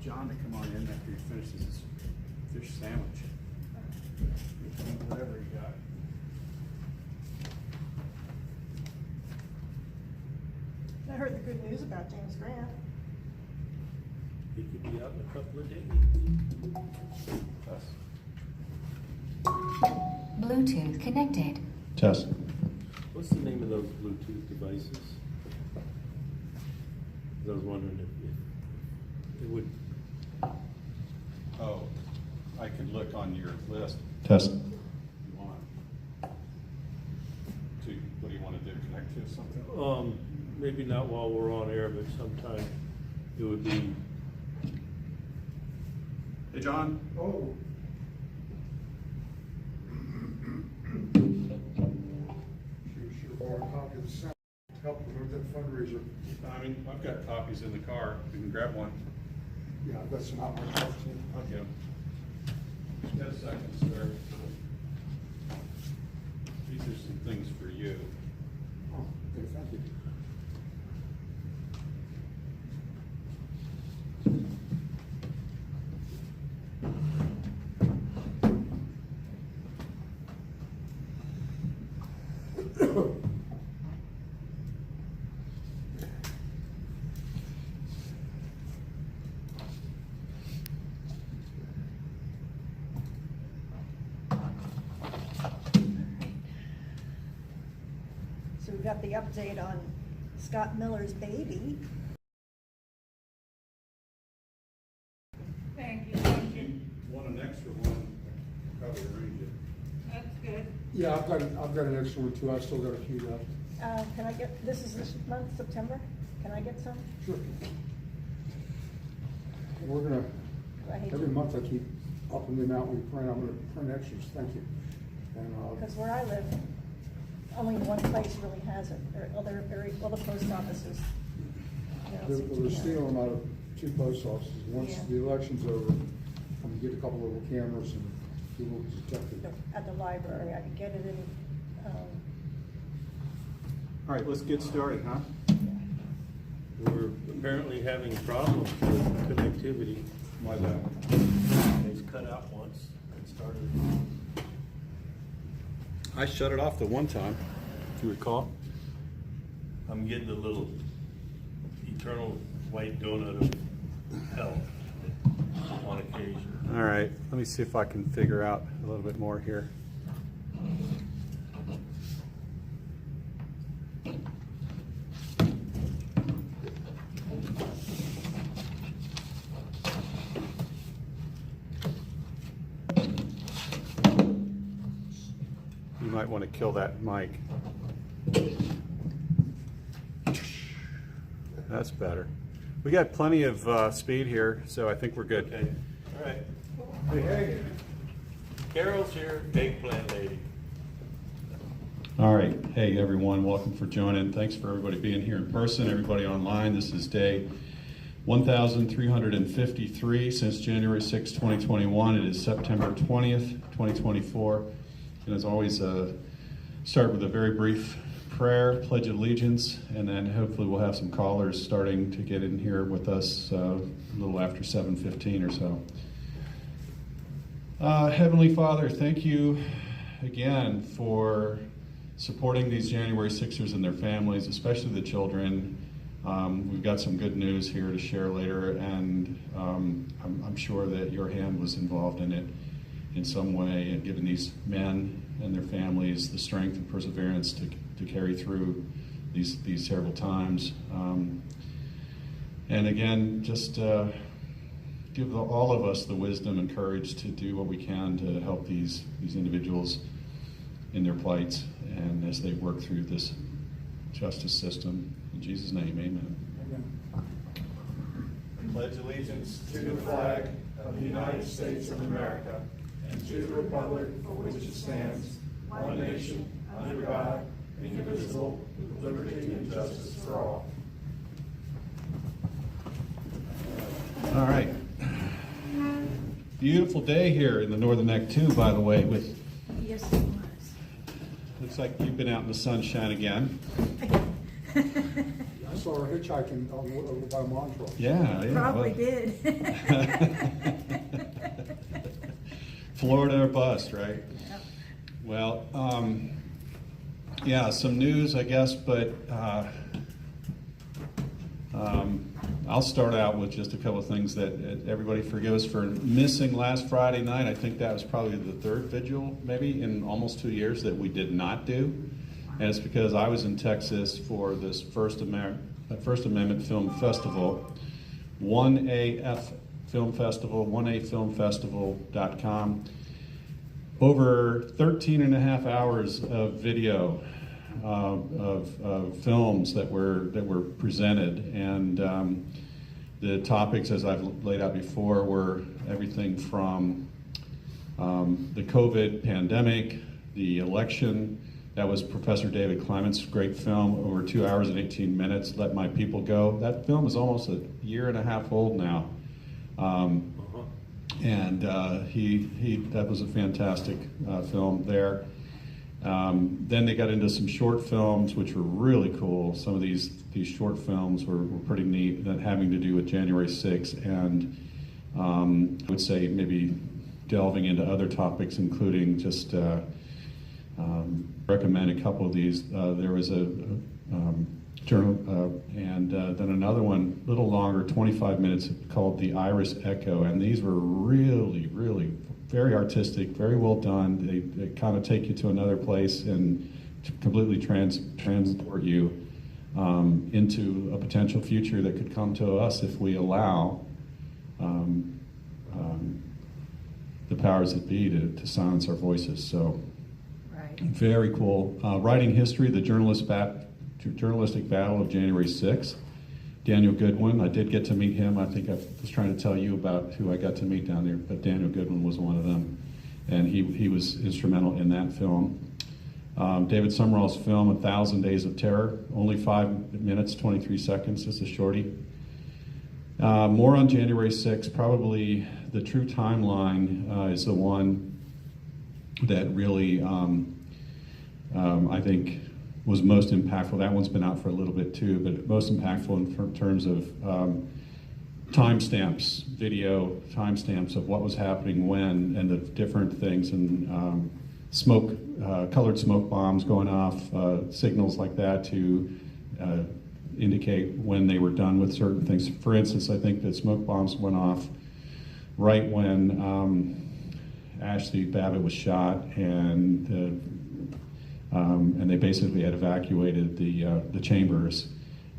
John to come on in after he finishes his fish sandwich. Whatever he got. I heard the good news about James Grant. He could be out in a couple of days. Bluetooth connected. Test. What's the name of those Bluetooth devices? I was wondering if it would. Oh, I could look on your list. Test. If you want. What do you want to do? Connect to something? Maybe not while we're on air, but sometime it would be. Hey, John? Oh. Should borrow a copy of the sound to help promote that fundraiser. I mean, I've got copies in the car. You can grab one. Yeah, I've got some out myself too. Okay. Just a second, sir. These are some things for you. Oh, okay, thank you. So we got the update on Scott Miller's baby. Thank you, thank you. Want an extra one? Probably arrange it. That's good. Yeah, I've got an extra one too. I've still got a few left. Can I get, this is this month, September? Can I get some? Sure. We're gonna, I hate every to, month I keep upping the amount we print. I'm gonna print extras, thank you. And, because where I live, only one place really has it. All the post offices. We're stealing them out of two post offices. Once Yeah. the election's over, I'm gonna get a couple little cameras and do a little detective. At the library, I could get it in, All right, let's get started, huh? We're apparently having problems with connectivity. Why that? It's cut out once and started. I shut it off the one time, if you recall. I'm getting a little eternal white donut of hell on occasion. All right, let me see if I can figure out a little bit more here. You might want to kill that mic. That's better. We got plenty of speed here, so I think we're good. Okay, all right. Hey, hey. Carol's here, eggplant lady. All right. Hey, everyone. Welcome for joining. Thanks for everybody being here in person, everybody online. This is day 1,353 since January 6, 2021. It is September 20th, 2024. And as always, start with a very brief prayer, pledge allegiance, and then hopefully we'll have some callers starting to get in here with us a little after 7:15 or so. Heavenly Father, thank you again for supporting these January 6ers and their families, especially the children. We've got some good news here to share later, and I'm sure that your hand was involved in it in some way, and giving these men and their families the strength and perseverance to carry through these terrible times. And again, just give all of us the wisdom and courage to do what we can to help these individuals in their plights and as they work through this justice system. In Jesus' name, amen. Pledge allegiance To the flag of the United States of America and to the republic for which it stands, one nation, under God, indivisible, with liberty and justice for all. All right. Beautiful day here in the Northern Neck too, by the way. With yes, it was. looks like you've been out in the sunshine again. I saw her hitchhiking over by Montrose. Yeah, yeah. Probably well, did. Florida or bust, right? Yeah. Well, yeah, some news, I guess, but I'll start out with just a couple of things that everybody forgive us for missing last Friday night. I think that was probably the third vigil, maybe, in almost 2 years that we did not do. And it's because I was in Texas for this First Amendment Film Festival, 1AF Film Festival, 1afilmfestival.com. Over 13 and a half hours of video of films that were presented, and the topics, as I've laid out before, were everything from the COVID pandemic, the election. That was Professor David Kliman's great film, over 2 hours and 18 minutes, Let My People Go. That film is almost a year and a half old now. And that was a fantastic film there. Then they got into some short films, which were really cool. Some of these short films were pretty neat, that having to do with January 6th, and I would say maybe delving into other topics, including just recommend a couple of these. There was a journal, and then another one, a little longer, 25 minutes, called The Iris Echo, and these were really, really very artistic, very well done. They kind of take you to another place and completely transport you into a potential future that could come to us if we allow the powers that be to silence our voices. So, Right. very cool. Writing history, the journalistic battle of January 6th. Daniel Goodwin, I did get to meet him. I think I was trying to tell you about who I got to meet down there, but Daniel Goodwin was one of them. And he was instrumental in that film. David Summerall's film, 1,000 Days of Terror, only 5 minutes, 23 seconds, it's a shorty. More on January 6th, probably the true timeline is the one that really, I think, was most impactful. That one's been out for a little bit too, but most impactful in terms of timestamps, video timestamps of what was happening when, and the different things, and colored smoke bombs going off, signals like that to indicate when they were done with certain things. For instance, I think that smoke bombs went off right when Ashley Babbitt was shot, and they basically had evacuated the chambers,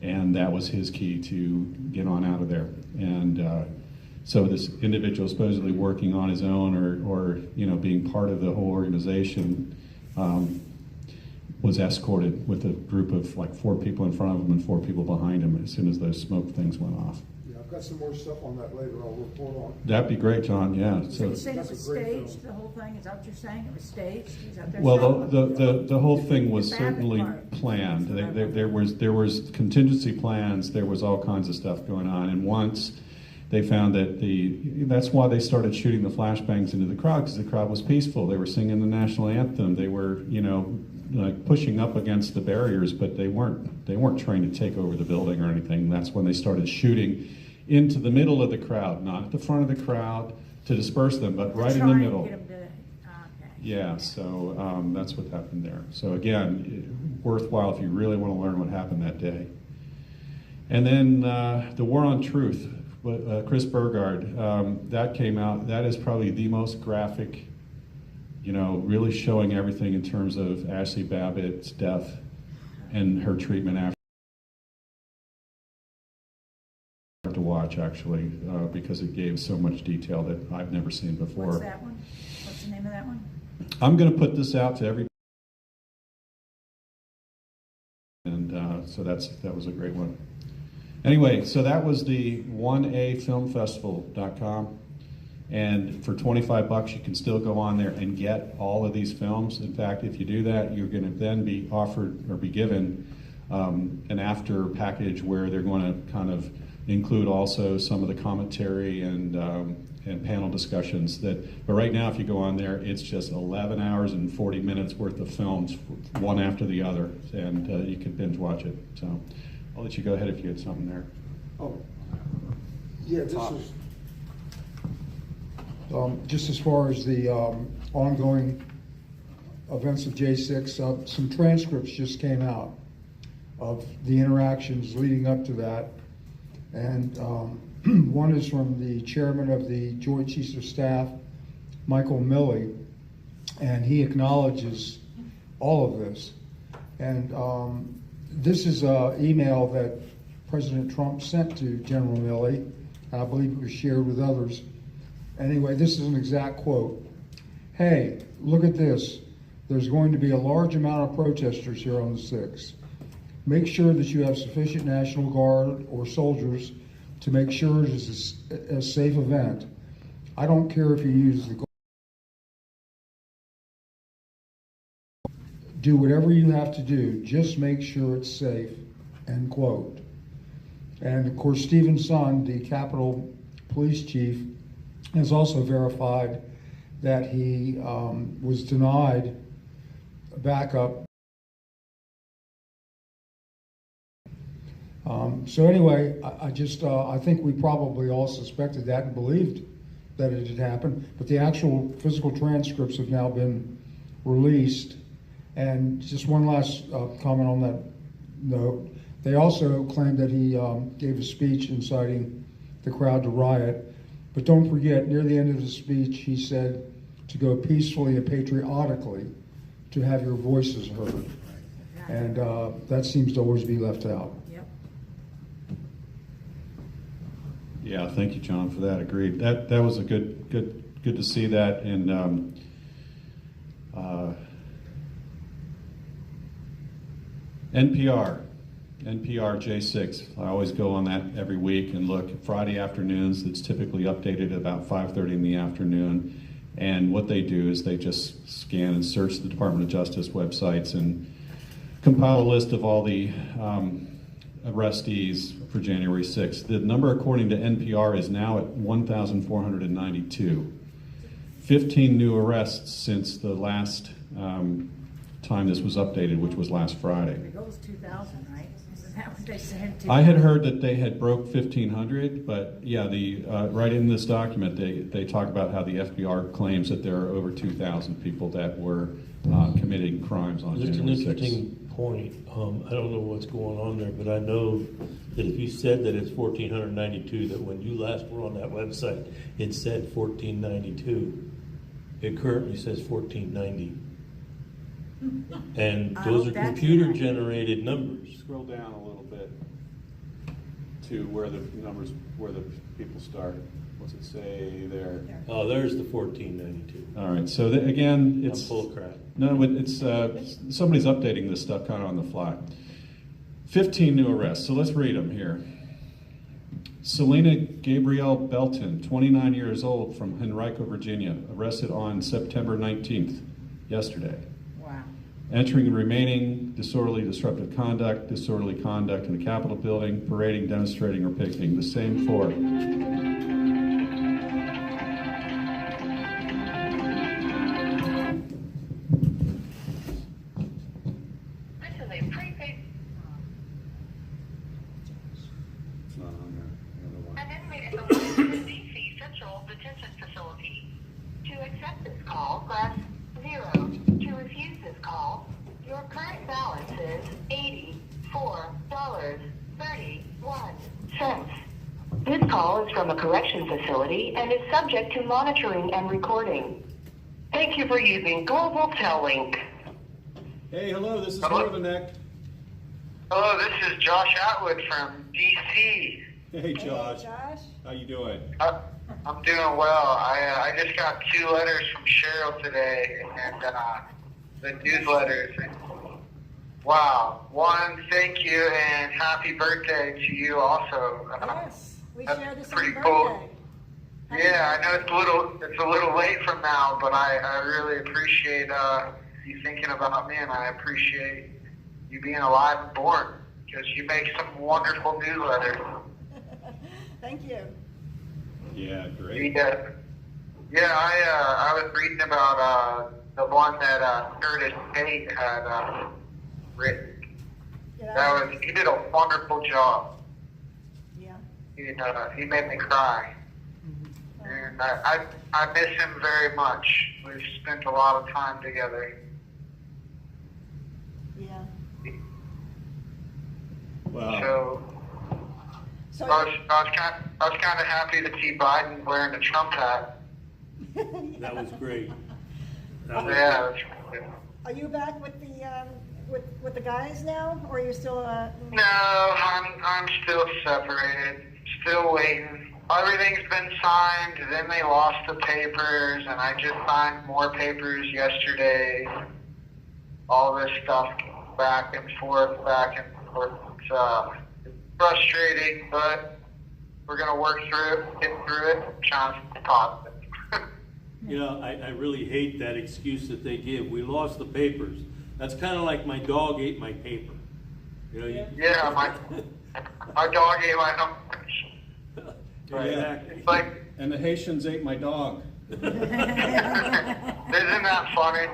and that was his key to get on out of there. And so this individual, supposedly working on his own, or being part of the whole organization, was escorted with a group of like 4 people in front of him and 4 people behind him as soon as those smoke things went off. Yeah, I've got some more stuff on that later. I'll report on. That'd be great, John. Yeah. So you say it That's was a great film. staged, the whole thing? Is that what you're saying? It was staged? He's out there Well, shouting? the whole thing was The Babbitt certainly part. planned. That's what I There was contingency plans. There was all kinds of stuff going on. And once they found that that's why they started shooting the flashbangs into the crowd, because the crowd was peaceful. They were singing the national anthem. They were, like pushing up against the barriers, but they weren't trying to take over the building or anything. That's when they started shooting into the middle of the crowd, not at the front of the crowd to disperse them, but right in the Try and middle. get him to, okay. Yeah, so that's what happened there. So again, worthwhile if you really want to learn what happened that day. And then The War on Truth, Chris Burgard, that came out. That is probably the most graphic, really showing everything in terms of Ashley Babbitt's death and her treatment after. To watch, actually, because it gave so much detail that I've never seen before. What's that one? What's the name of that one? I'm going to put this out to everybody, and so that was a great one. Anyway, so that was the 1afilmfestival.com, and for $25 you can still go on there and get all of these films. In fact, if you do that, you're going to then be offered or be given an after package where they're going to kind of include also some of the commentary and panel discussions. But right now, if you go on there, it's just 11 hours and 40 minutes worth of films, one after the other, and you can binge watch it. So I'll let you go ahead if you had something there. Oh, yeah, this is, just as far as the ongoing events of J6, some transcripts just came out of the interactions leading up to that. And one is from the chairman of the Joint Chiefs of Staff, Michael Milley, and he acknowledges all of this. And this is an email that President Trump sent to General Milley, and I believe it was shared with others. Anyway, this is an exact quote. "Hey, look at this. There's going to be a large amount of protesters here on the 6th. Make sure that you have sufficient National Guard or soldiers to make sure it is a safe event. I don't care if you use the do whatever you have to do, just make sure it's safe," end quote. And of course, Stephen Sund, the Capitol Police Chief, has also verified that he was denied backup. So anyway, I think we probably all suspected that and believed that it had happened, but the actual physical transcripts have now been released. And just one last comment on that note. They also claimed that he gave a speech inciting the crowd to riot. But don't forget, near the end of the speech, he said to go peacefully and patriotically to have your voices heard. And that seems to always be left out. Yep. Yeah, thank you, John, for that. Agreed. That was a good to see that. And NPR J6. I always go on that every week and look. Friday afternoons, it's typically updated at about 5:30 in the afternoon. And what they do is they just scan and search the Department of Justice websites and compile a list of all the arrestees for January 6th. The number, according to NPR, is now at 1,492. 15 new arrests since the last time this was updated, which was last Friday. It goes 2,000, right? Isn't that what they said? I had heard that they had broke 1,500, but yeah, right in this document, they talk about how the FBR claims that there are over 2,000 people that were committing crimes on It's an January 6th. interesting point. I don't know what's going on there, but I know that if you said that it's 1,492, that when you last were on that website, it said 1,492. It currently says 1,490. And I those hope are that's computer-generated numbers. Scroll down a little bit to where the numbers, where the people start. What's it say there? Oh, there's the 1,492. All right, so again, I'm it's full of crap. no, it's somebody's updating this stuff kind of on the fly. 15 new arrests. So let's read them here. Selena Gabrielle Belton, 29 years old, from Henrico, Virginia, arrested on September 19th, yesterday. Wow. Entering and remaining, disorderly, disruptive conduct, disorderly conduct in the Capitol building, parading, demonstrating, or picketing. The same for It's not on there. The other one. An inmate is awaited in DC Central Detention Facility. To accept this call, press 0. To refuse this call, your current balance is $84.31. This call is from a correction facility and is subject to monitoring and recording. Thank you for using Global Tellink. Hey, hello, this is Hello? Northerneck. Hello, this is Josh Atwood from DC. Hey, Josh. Hey, Josh. How you doing? I'm doing well. I just got 2 letters from Cheryl today, and the newsletters. Wow. One, thank you, and happy birthday to you also. Yes, we That's share the same pretty birthday. cool. Happy Yeah, I know birthday. it's a little late from now, but I really appreciate you thinking about me, and I appreciate you being alive and born, because you make some wonderful newsletters. Thank you. Yeah, great. Yeah, I was reading about the one that Curtis Tate had written. He did a wonderful job. Yeah. He made me cry. And I miss him very much. We've spent a lot of time together. Yeah. Wow. So, I was kind of happy to see Biden wearing the Trump hat. That was great. Yeah. are you back with the with the guys now, or are you still? No, I'm still separated. Still waiting. Everything's been signed. Then they lost the papers, and I just signed more papers yesterday. All this stuff back and forth. It's frustrating, but we're gonna work through it, get through it, try to stay positive. You know, I really hate that excuse that they give. We lost the papers. That's kind of like my dog ate my paper. You know, Yeah, my dog ate my numbers. Exactly. It's like, And the Haitians ate my dog. isn't that funny?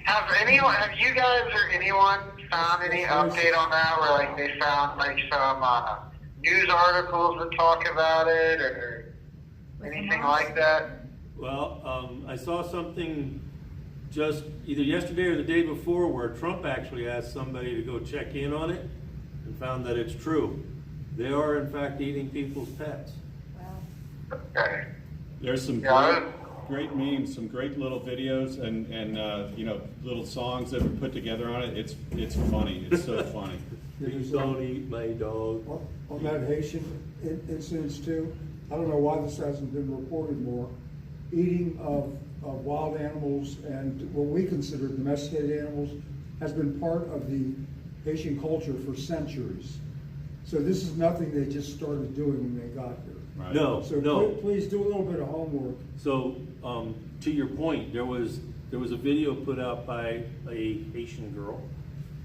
Have you guys or anyone found any update on that, where like they found like some news articles that talk about it or anything like that? Well, I saw something just either yesterday or the day before where Trump actually asked somebody to go check in on it and found that it's true. They are in fact eating people's pets. Wow. Okay. There's some Yeah. great memes, some great little videos, and little songs that were put together on it. It's funny. It's so funny. Please don't eat my dog. On that Haitian incidents too, I don't know why this hasn't been reported more. Eating of wild animals and what we consider domesticated animals has been part of the Haitian culture for centuries. So this is nothing they just started doing when they got here. Right. No, So no. please do a little bit of homework. So, to your point, there was a video put out by a Haitian girl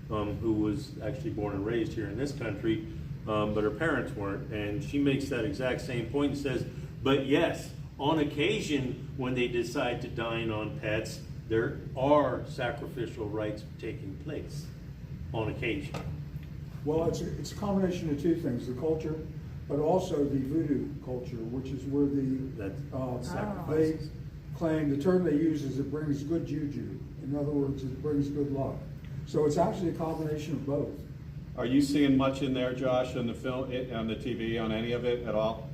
who was actually born and raised here in this country, but her parents weren't, and she makes that exact same point and says, but yes, on occasion, when they decide to dine on pets, there are sacrificial rites taking place on occasion. Well, it's a combination of two things, the culture, but also the voodoo culture, which is where they claim, the term they use is it brings good juju. In other words, it brings good luck. So it's actually a combination of both. Are you seeing much in there, Josh, on the film, on the TV, on any of it at all?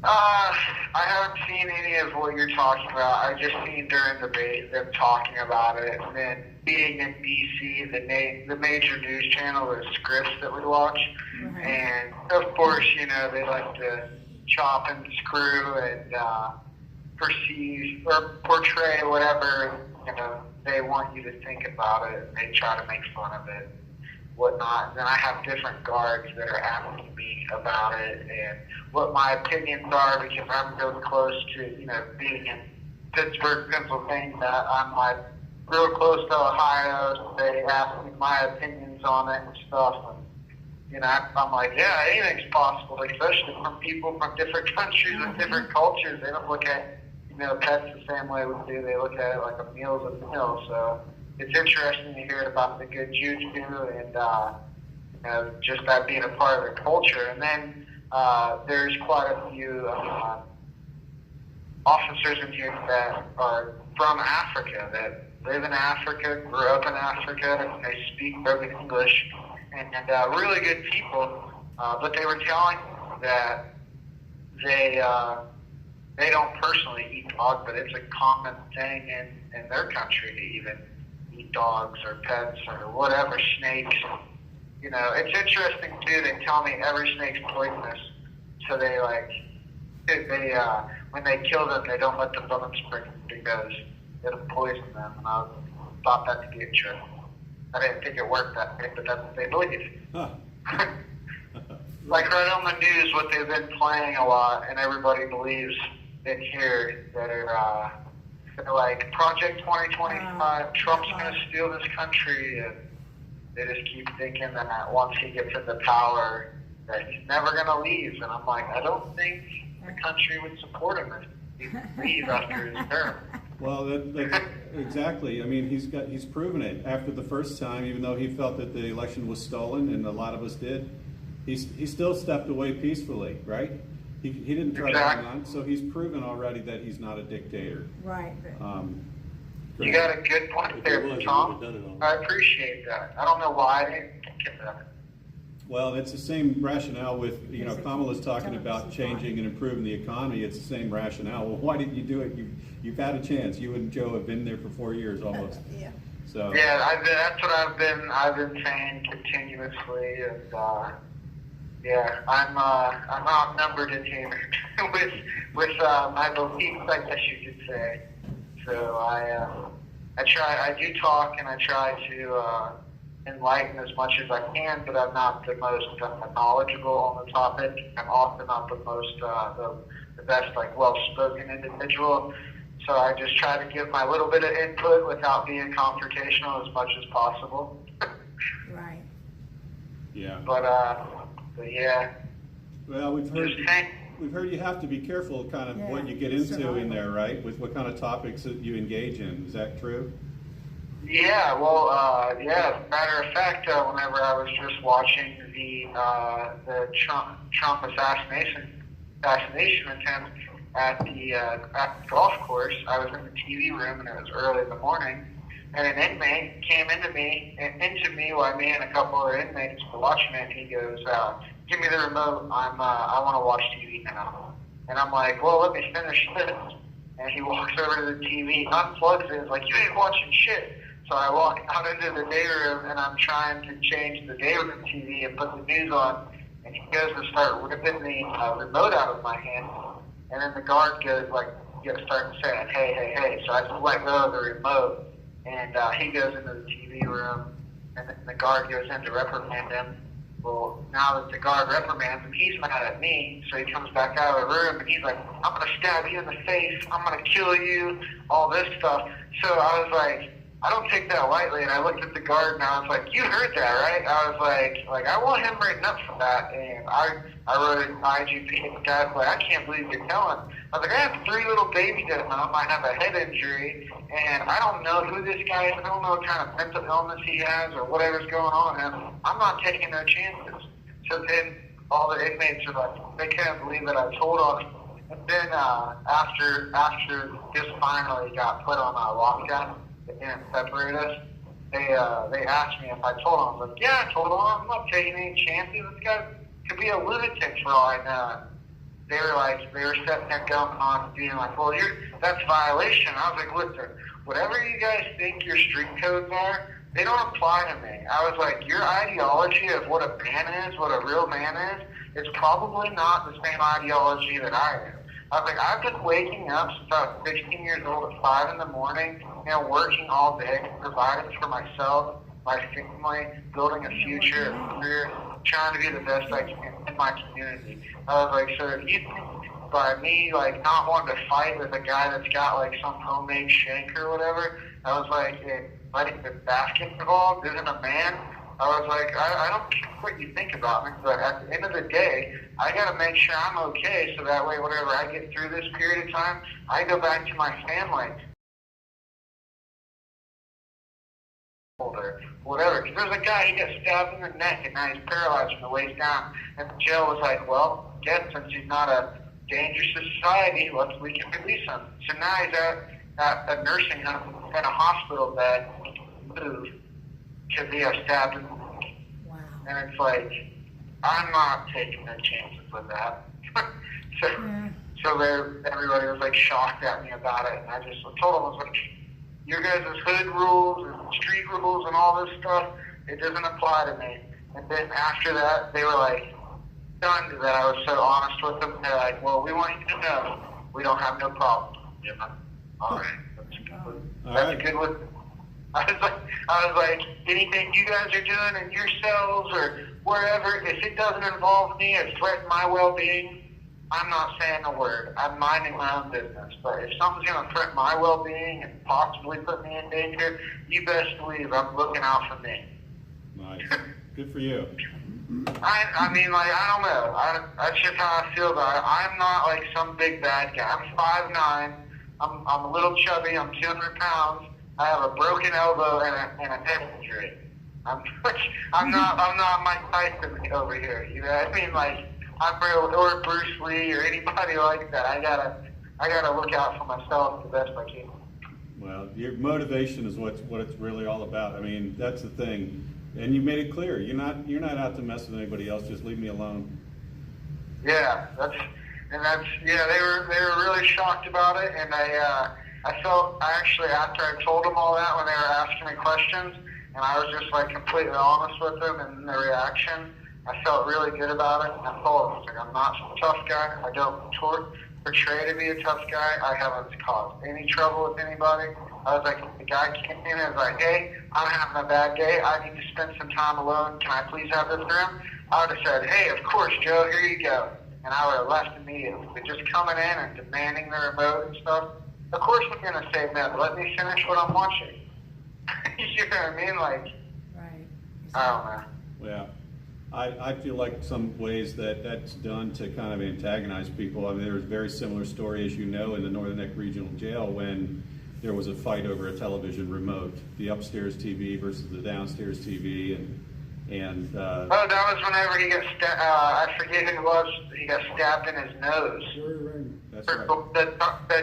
I haven't seen any of what you're talking about. I just seen during the debate them talking about it, and then being in DC, the major news channel is Scripps that we watch, and of course, they like to chop and screw and perceive or portray whatever they want you to think about it, and they try to make fun of it, whatnot. And then I have different guards that are asking me about it and what my opinions are, because I'm really close to, being in Pittsburgh, Pennsylvania. I'm like real close to Ohio, so they ask me my opinions on it and stuff. And, I'm like, yeah, anything's possible, especially from people from different countries and different cultures. They don't look at, pets the same way we do. They look at it like a meal's a meal. So it's interesting to hear about the good juju and, just that being a part of the culture. And then there's quite a few officers in here that are from Africa, that live in Africa, grew up in Africa, and they speak broken English, and really good people. But they were telling me that they don't personally eat dog, but it's a common thing in their country to even eat dogs or pets or whatever, snakes. It's interesting too. They tell me every snake's poisonous, so they when they kill them, they don't let the venom spring because it'll poison them. And I thought that to be true. I didn't think it worked that way, but that's what they believe. Huh. Like right on the news, what they've been playing a lot, and everybody believes in here that are they're like Project 2025. Trump's going to steal this country, and they just keep thinking that once he gets into power, that he's never going to leave. And I'm like, I don't think the country would support him if he leave after his term. Well, that's exactly. I mean, he's proven it after the first time, even though he felt that the election was stolen, and a lot of us did. He still stepped away peacefully, right? He didn't try to hang on, so he's proven already that he's not a dictator. Right. You got a good point there, Tom. I appreciate that. I don't know why I didn't get that. Well, it's the same rationale with, Kamala's talking about changing and improving the economy. It's the same rationale. Well, why didn't you do it? You've had a chance. You and Joe have been there for 4 years almost. Yeah. So. Yeah, that's what I've been saying continuously, and yeah, I'm outnumbered in here with my beliefs, I guess you could say. So I do talk, and I try to enlighten as much as I can, but I'm not the most knowledgeable on the topic. I'm also not the most the best well-spoken individual. So I just try to give my little bit of input without being confrontational as much as possible. Right. Yeah. But yeah. Well, we've heard you have to be careful kind of what you get into in there, right? With what kind of topics that you engage in. Is that true? Yeah, well, yeah. Matter of fact, whenever I was just watching the Trump assassination attempt at the golf course, I was in the TV room, and it was early in the morning, and an inmate came into me while me and a couple other inmates were watching it, and he goes, "Give me the remote. I want to watch TV now." And I'm like, "Well, let me finish this." And he walks over to the TV, unplugs it, like, "You ain't watching shit." So I walk out into the day room, and I'm trying to change the day room TV and put the news on, and he goes to start ripping the remote out of my hand, and then the guard goes starts saying, hey. So I just let go of the remote, and he goes into the TV room, and then the guard goes in to reprimand him. Well, now that the guard reprimands him, he's mad at me, so he comes back out of the room, and he's like, "I'm going to stab you in the face, I'm going to kill you," all this stuff. So I was like, I don't take that lightly, and I looked at the guard, and I was like, "You heard that, right?" I was like I want him written up for that, and I wrote an IGP, and the guy's like, "I can't believe you're telling." I was like, "I have 3 little babies at home, I have a head injury, and I don't know who this guy is, I don't know what kind of mental illness he has, or whatever's going on, and I'm not taking no chances." So then all the inmates are like, they can't believe that I told on him. And then after this finally got put on lockdown, they didn't separate us. They asked me if I told them. I was like, "Yeah, I told them. I'm not taking any chances. This guy could be a lunatic for all I know." They were sitting there going on, being like, "Well, that's violation." I was like, "Listen, whatever you guys think your street codes are, they don't apply to me." I was like, "Your ideology of what a man is, what a real man is probably not the same ideology that I am." I was like, "I've been waking up since I was 16 years old at 5 in the morning, working all day, providing for myself, my family, building a future, a career, trying to be the best I can in my community." I was like, "So if you think by me, not wanting to fight with a guy that's got, some homemade shank or whatever," I was like, "letting the basket involved isn't a man," I was like, I don't care what you think about me, but at the end of the day, I got to make sure I'm okay, so that way whenever I get through this period of time, I go back to my family. Or whatever, because there's a guy, he got stabbed in the neck, and now he's paralyzed from the waist down, and the jail was like, "Well, guess since he's not a danger to society, we can release him." So now he's at a nursing home in a hospital bed, move, because he got stabbed in the neck. Wow. And it's like, I'm not taking no chances with that. So everybody was shocked at me about it, and I just told them, I was like, "Your guys' hood rules and street rules and all this stuff, it doesn't apply to me." And then after that, they were stunned that I was so honest with them. They're like, "Well, we want you to know we don't have no problem." Yeah. All right. That's good with. I was like, anything you guys are doing in your cells or wherever, if it doesn't involve me or threaten my well-being, I'm not saying a word. I'm minding my own business. But if something's going to threaten my well-being and possibly put me in danger, you best believe I'm looking out for me. Nice. Good for you. I mean, I don't know. That's just how I feel about it. I'm not some big bad guy. I'm 5'9", I'm a little chubby. I'm 200 pounds. I have a broken elbow and a hip injury. I'm not Mike Tyson over here. You know what I mean? Like, or Bruce Lee or anybody like that. I gotta look out for myself the best I can. Well, your motivation is what it's really all about. I mean, that's the thing, and you made it clear. You're not out to mess with anybody else. Just leave me alone. Yeah, they were really shocked about it, and I actually after I told them all that when they were asking me questions, and I was just like completely honest with them and their reaction, I felt really good about it. And I told them, like, I'm not a tough guy. I don't portray to be a tough guy. I haven't caused any trouble with anybody. I was like, the guy came in and was like, hey, I'm having a bad day. I need to spend some time alone. Can I please have this room? I would have said, hey, of course, Joe, here you go. And I would have left immediately. But just coming in and demanding the remote and stuff, of course I'm going to say no. Let me finish what I'm watching. You know what I mean? Like, Right. I don't know. Yeah, I feel like some ways that's done to kind of antagonize people. I mean, there was a very similar story, as you know, in the Northern Neck Regional Jail when there was a fight over a television remote, the upstairs TV versus the downstairs TV, and Oh, that was whenever he got stabbed. I forget who it was. He got stabbed in his nose. Jerry Raymond. that's For right. the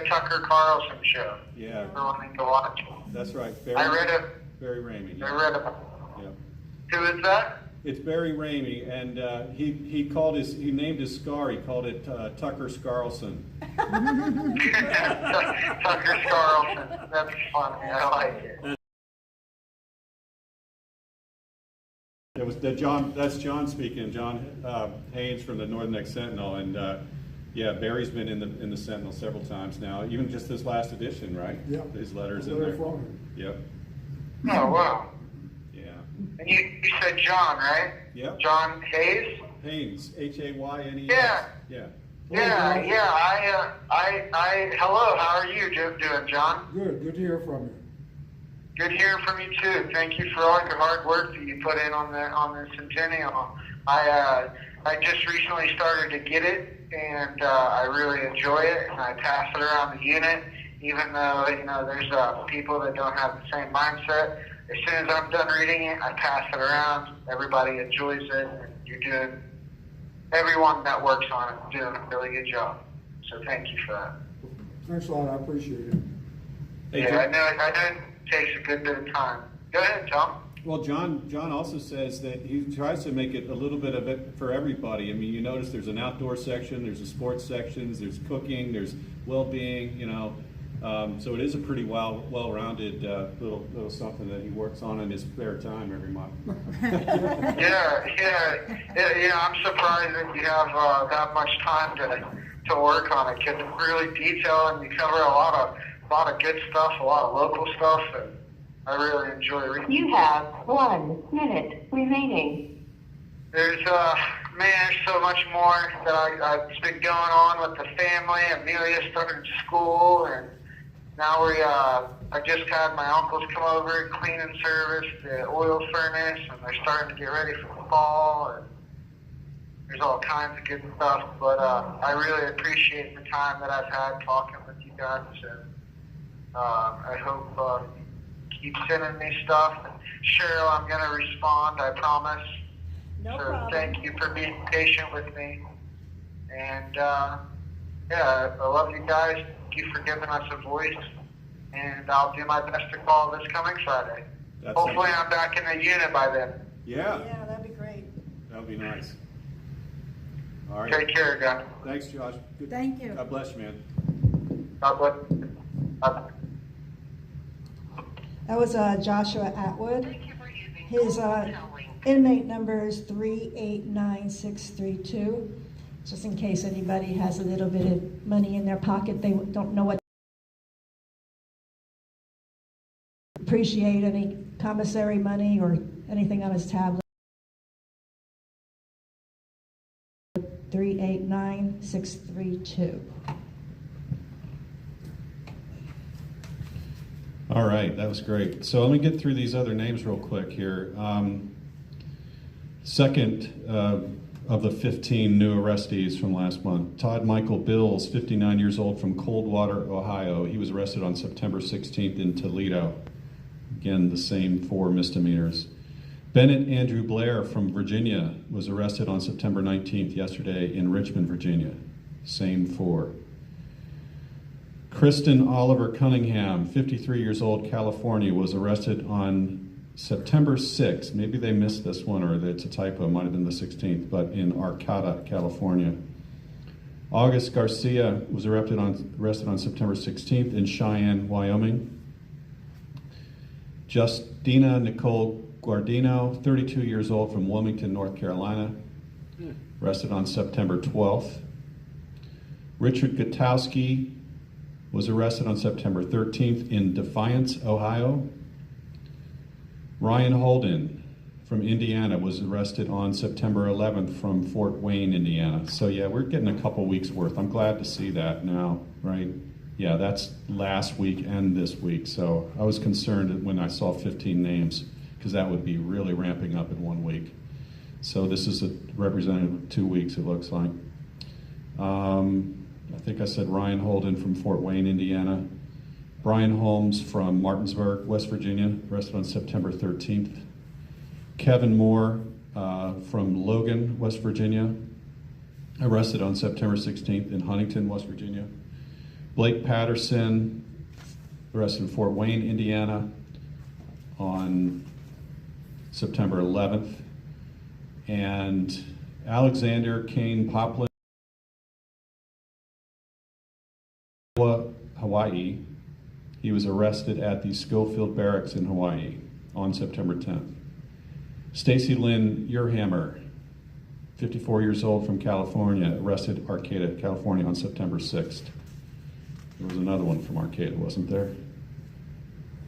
Tucker Carlson show. Yeah, For wanting to watch. that's right. I read it. Barry Ramey. I read about. Yeah. Who is that? It's Barry Ramey, and he named his scar. He called it Tucker Scarlson. Tucker Carlson. That's funny. I like it. It was John. That's John speaking. John Haynes from the Northern Neck Sentinel, and yeah, Barry's been in the Sentinel several times now. Even just this last edition, right? Yep. His letters in Letter there. from him. Yep. Oh wow. Yeah. And you said John, right? Yep. John Hayes. Haynes. Haynes. Yeah. Yeah. Yeah. Hello. How are you doing, John? Good to hear from you. Good hearing from you too. Thank you for all your hard work that you put in on the Centennial. I just recently started to get it, and I really enjoy it, and I pass it around the unit, even though there's people that don't have the same mindset. As soon as I'm done reading it, I pass it around. Everybody enjoys it, and everyone that works on it is doing a really good job. So thank you for that. Thanks a lot, I appreciate it. Hey, Yeah, John- I know it takes a good bit of time. Go ahead, Tom. Well, John also says that he tries to make it a little bit of it for everybody. I mean, you notice there's an outdoor section, there's a sports section, there's cooking, there's well-being, so it is a pretty well-rounded little something that he works on in his spare time every month. Yeah. I'm surprised that you have that much time to work on it, because it's really detailed and you cover a lot of good stuff, a lot of local stuff, and I really enjoy reading. You have 1 minute remaining. There's so much more that I've been going on with the family. Amelia started school, and now I just had my uncles come over, cleaning service, the oil furnace, and they're starting to get ready for the fall, and there's all kinds of good stuff. But I really appreciate the time that I've had talking with you guys, and I hope you keep sending me stuff. And Cheryl, I'm going to respond, I promise. No So problem. thank you for being patient with me. And I love you guys. Thank you for giving us a voice. And I'll do my best to call this coming Friday. That's Hopefully it. I'm back in the unit by then. Yeah, Yeah, that'd be great. that would be nice. All right. Take care, guys. Thanks, Josh. Good. Thank you. God bless you, man. God bless. Bye-bye. That was Joshua Atwood. Thank you for using His Global Towing. inmate number is 389632. Just in case anybody has a little bit of money in their pocket, they don't know what. Appreciate any commissary money or anything on his tablet. 389632. All right, that was great. So let me get through these other names real quick here. Second of the 15 new arrestees from last month. Todd Michael Bills, 59 years old, from Coldwater, Ohio. He was arrested on September 16th in Toledo. Again, the same 4 misdemeanors. Bennett Andrew Blair from Virginia was arrested on September 19th, yesterday, in Richmond, Virginia. Same 4. Kristen Oliver Cunningham, 53 years old, California, was arrested on September 6th. Maybe they missed this one, or it's a typo, might have been the 16th, but in Arcata, California. August Garcia was arrested on September 16th in Cheyenne, Wyoming. Justina Nicole Guardino, 32 years old, from Wilmington, North Carolina, arrested on September 12th. Richard Gutowski was arrested on September 13th in Defiance, Ohio. Ryan Holden from Indiana was arrested on September 11th from Fort Wayne, Indiana. So yeah, we're getting a couple weeks worth. I'm glad to see that now, right? Yeah, that's last week and this week. So I was concerned when I saw 15 names, because that would be really ramping up in 1 week. So this is a representative of 2 weeks, it looks like. I think I said Ryan Holden from Fort Wayne, Indiana. Brian Holmes from Martinsburg, West Virginia, arrested on September 13th. Kevin Moore from Logan, West Virginia, arrested on September 16th in Huntington, West Virginia. Blake Patterson, arrested in Fort Wayne, Indiana, on September 11th. And Alexander Kane Poplin, Hawaii. He was arrested at the Schofield Barracks in Hawaii on September 10th. Stacy Lynn Urhammer, 54 years old, from California, arrested Arcata, California, on September 6th. There was another one from Arcata, wasn't there?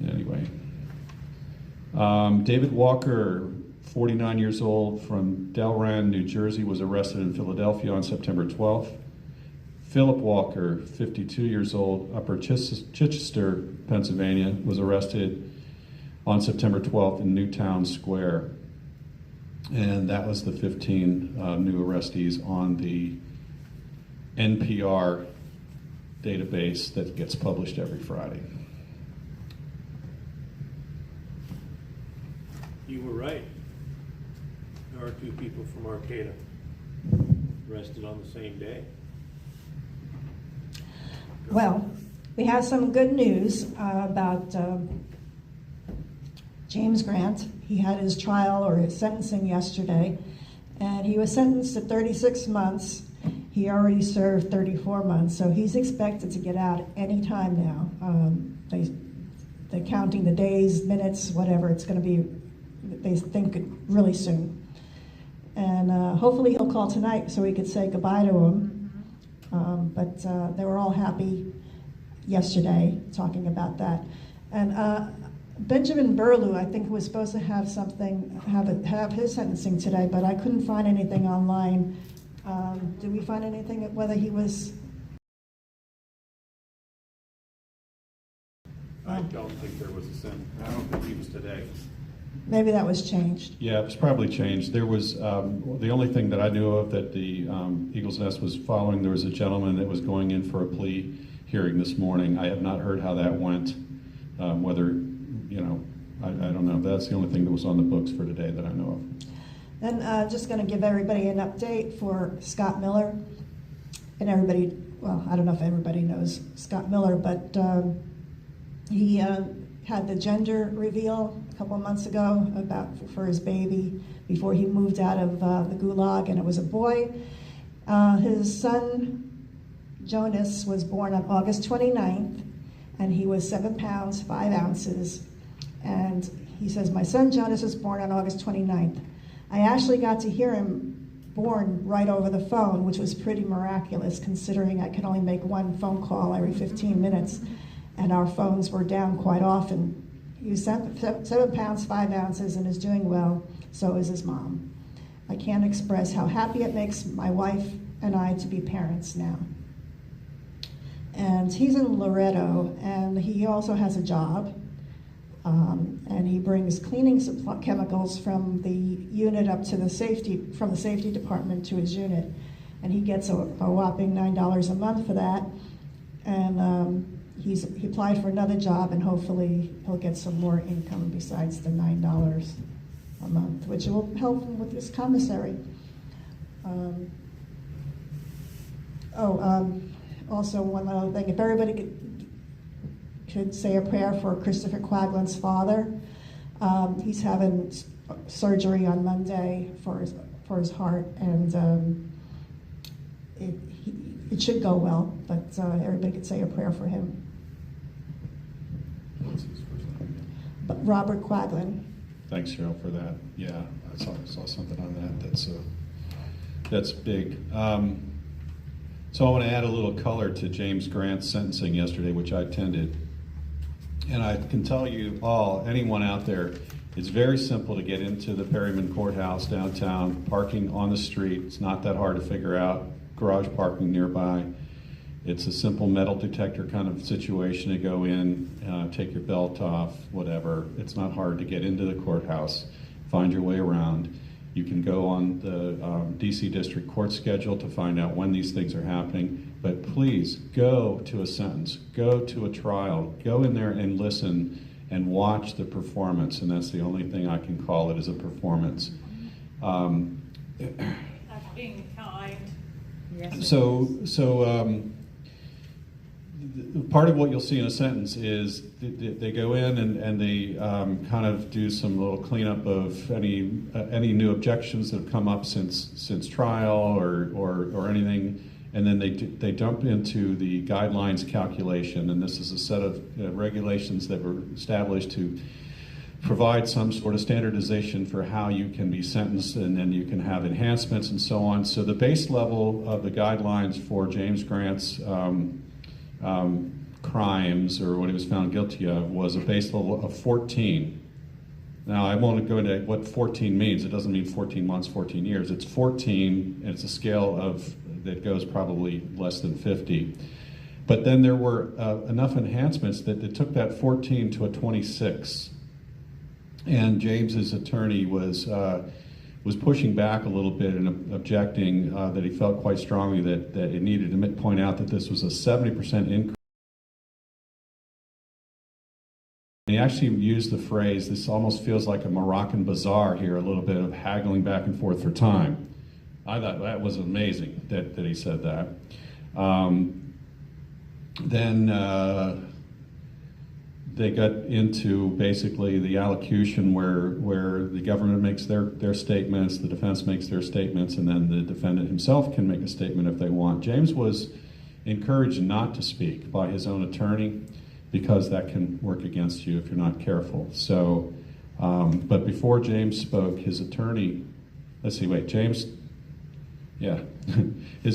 Anyway. David Walker, 49 years old, from Delran, New Jersey, was arrested in Philadelphia on September 12th. Philip Walker, 52 years old, Upper Chichester, Pennsylvania, was arrested on September 12th in Newtown Square. And that was the 15 new arrestees on the NPR database that gets published every Friday. You were right. There are 2 people from Arcata arrested on the same day. Well, we have some good news about James Grant. He had his trial or his sentencing yesterday, and he was sentenced to 36 months. He already served 34 months, so he's expected to get out any time now. They're counting the days, minutes, whatever. It's going to be, they think, really soon. And hopefully he'll call tonight so we could say goodbye to him. But they were all happy yesterday talking about that. And Benjamin Burlew, I think, was supposed to have something, have his sentencing today, but I couldn't find anything online. Did we find anything whether he was? I don't think there was a sentence. I don't think he was today. Maybe that was changed. Yeah, it was probably changed. There was, the only thing that I knew of that the Eagle's Nest was following, there was a gentleman that was going in for a plea hearing this morning. I have not heard how that went, whether, you know, I don't know. That's the only thing that was on the books for today that I know of. Then just going to give everybody an update for Scott Miller. And everybody, well, I don't know if everybody knows Scott Miller, but he had the gender reveal a couple of months ago for his baby before he moved out of the gulag, and it was a boy. His son, Jonas, was born on August 29th, and he was 7 pounds, 5 ounces. And he says, my son Jonas was born on August 29th. I actually got to hear him born right over the phone, which was pretty miraculous considering I could only make 1 phone call every 15 minutes. And our phones were down quite often. He was 7 pounds, 5 ounces, and is doing well. So is his mom. I can't express how happy it makes my wife and I to be parents now. And he's in Loretto, and he also has a job. And he brings cleaning chemicals from the unit up to from the safety department to his unit. And he gets a whopping $9 a month for that. And he applied for another job, and hopefully he'll get some more income besides the $9 a month, which will help him with his commissary. Also one other thing, if everybody could say a prayer for Christopher Quaglin's father. He's having surgery on Monday for his heart, and it should go well, but everybody could say a prayer for him. What's his first name again? But Robert Quaglin. Thanks, Cheryl, for that. Yeah, I saw something on that. That's big. So I want to add a little color to James Grant's sentencing yesterday, which I attended. And I can tell you all, anyone out there, it's very simple to get into the Perryman Courthouse downtown, parking on the street. It's not that hard to figure out, garage parking nearby. It's a simple metal detector kind of situation to go in, take your belt off, whatever. It's not hard to get into the courthouse, find your way around. You can go on the DC District Court schedule to find out when these things are happening. But please go to a sentence, go to a trial, go in there and listen and watch the performance. And that's the only thing I can call it, is a performance. That's being kind. Yes. Part of what you'll see in a sentence is they go in and they kind of do some little cleanup of any new objections that have come up since trial or anything, and then they dump into the guidelines calculation. And this is a set of regulations that were established to provide some sort of standardization for how you can be sentenced, and then you can have enhancements and so on. So the base level of the guidelines for James Grant's crimes, or what he was found guilty of, was a base level of 14. Now, I won't go into what 14 means. It doesn't mean 14 months, 14 years. It's 14, and it's a scale that goes probably less than 50. But then there were enough enhancements that it took that 14 to a 26. And James's attorney was pushing back a little bit and objecting that he felt quite strongly that it needed to point out that this was a 70% increase. And he actually used the phrase, this almost feels like a Moroccan bazaar here, a little bit of haggling back and forth for time. I thought that was amazing that he said that. Then they got into basically the allocution where the government makes their statements, the defense makes their statements, and then the defendant himself can make a statement if they want. James was encouraged not to speak by his own attorney, because that can work against you if you're not careful. So, but before James spoke, his attorney, his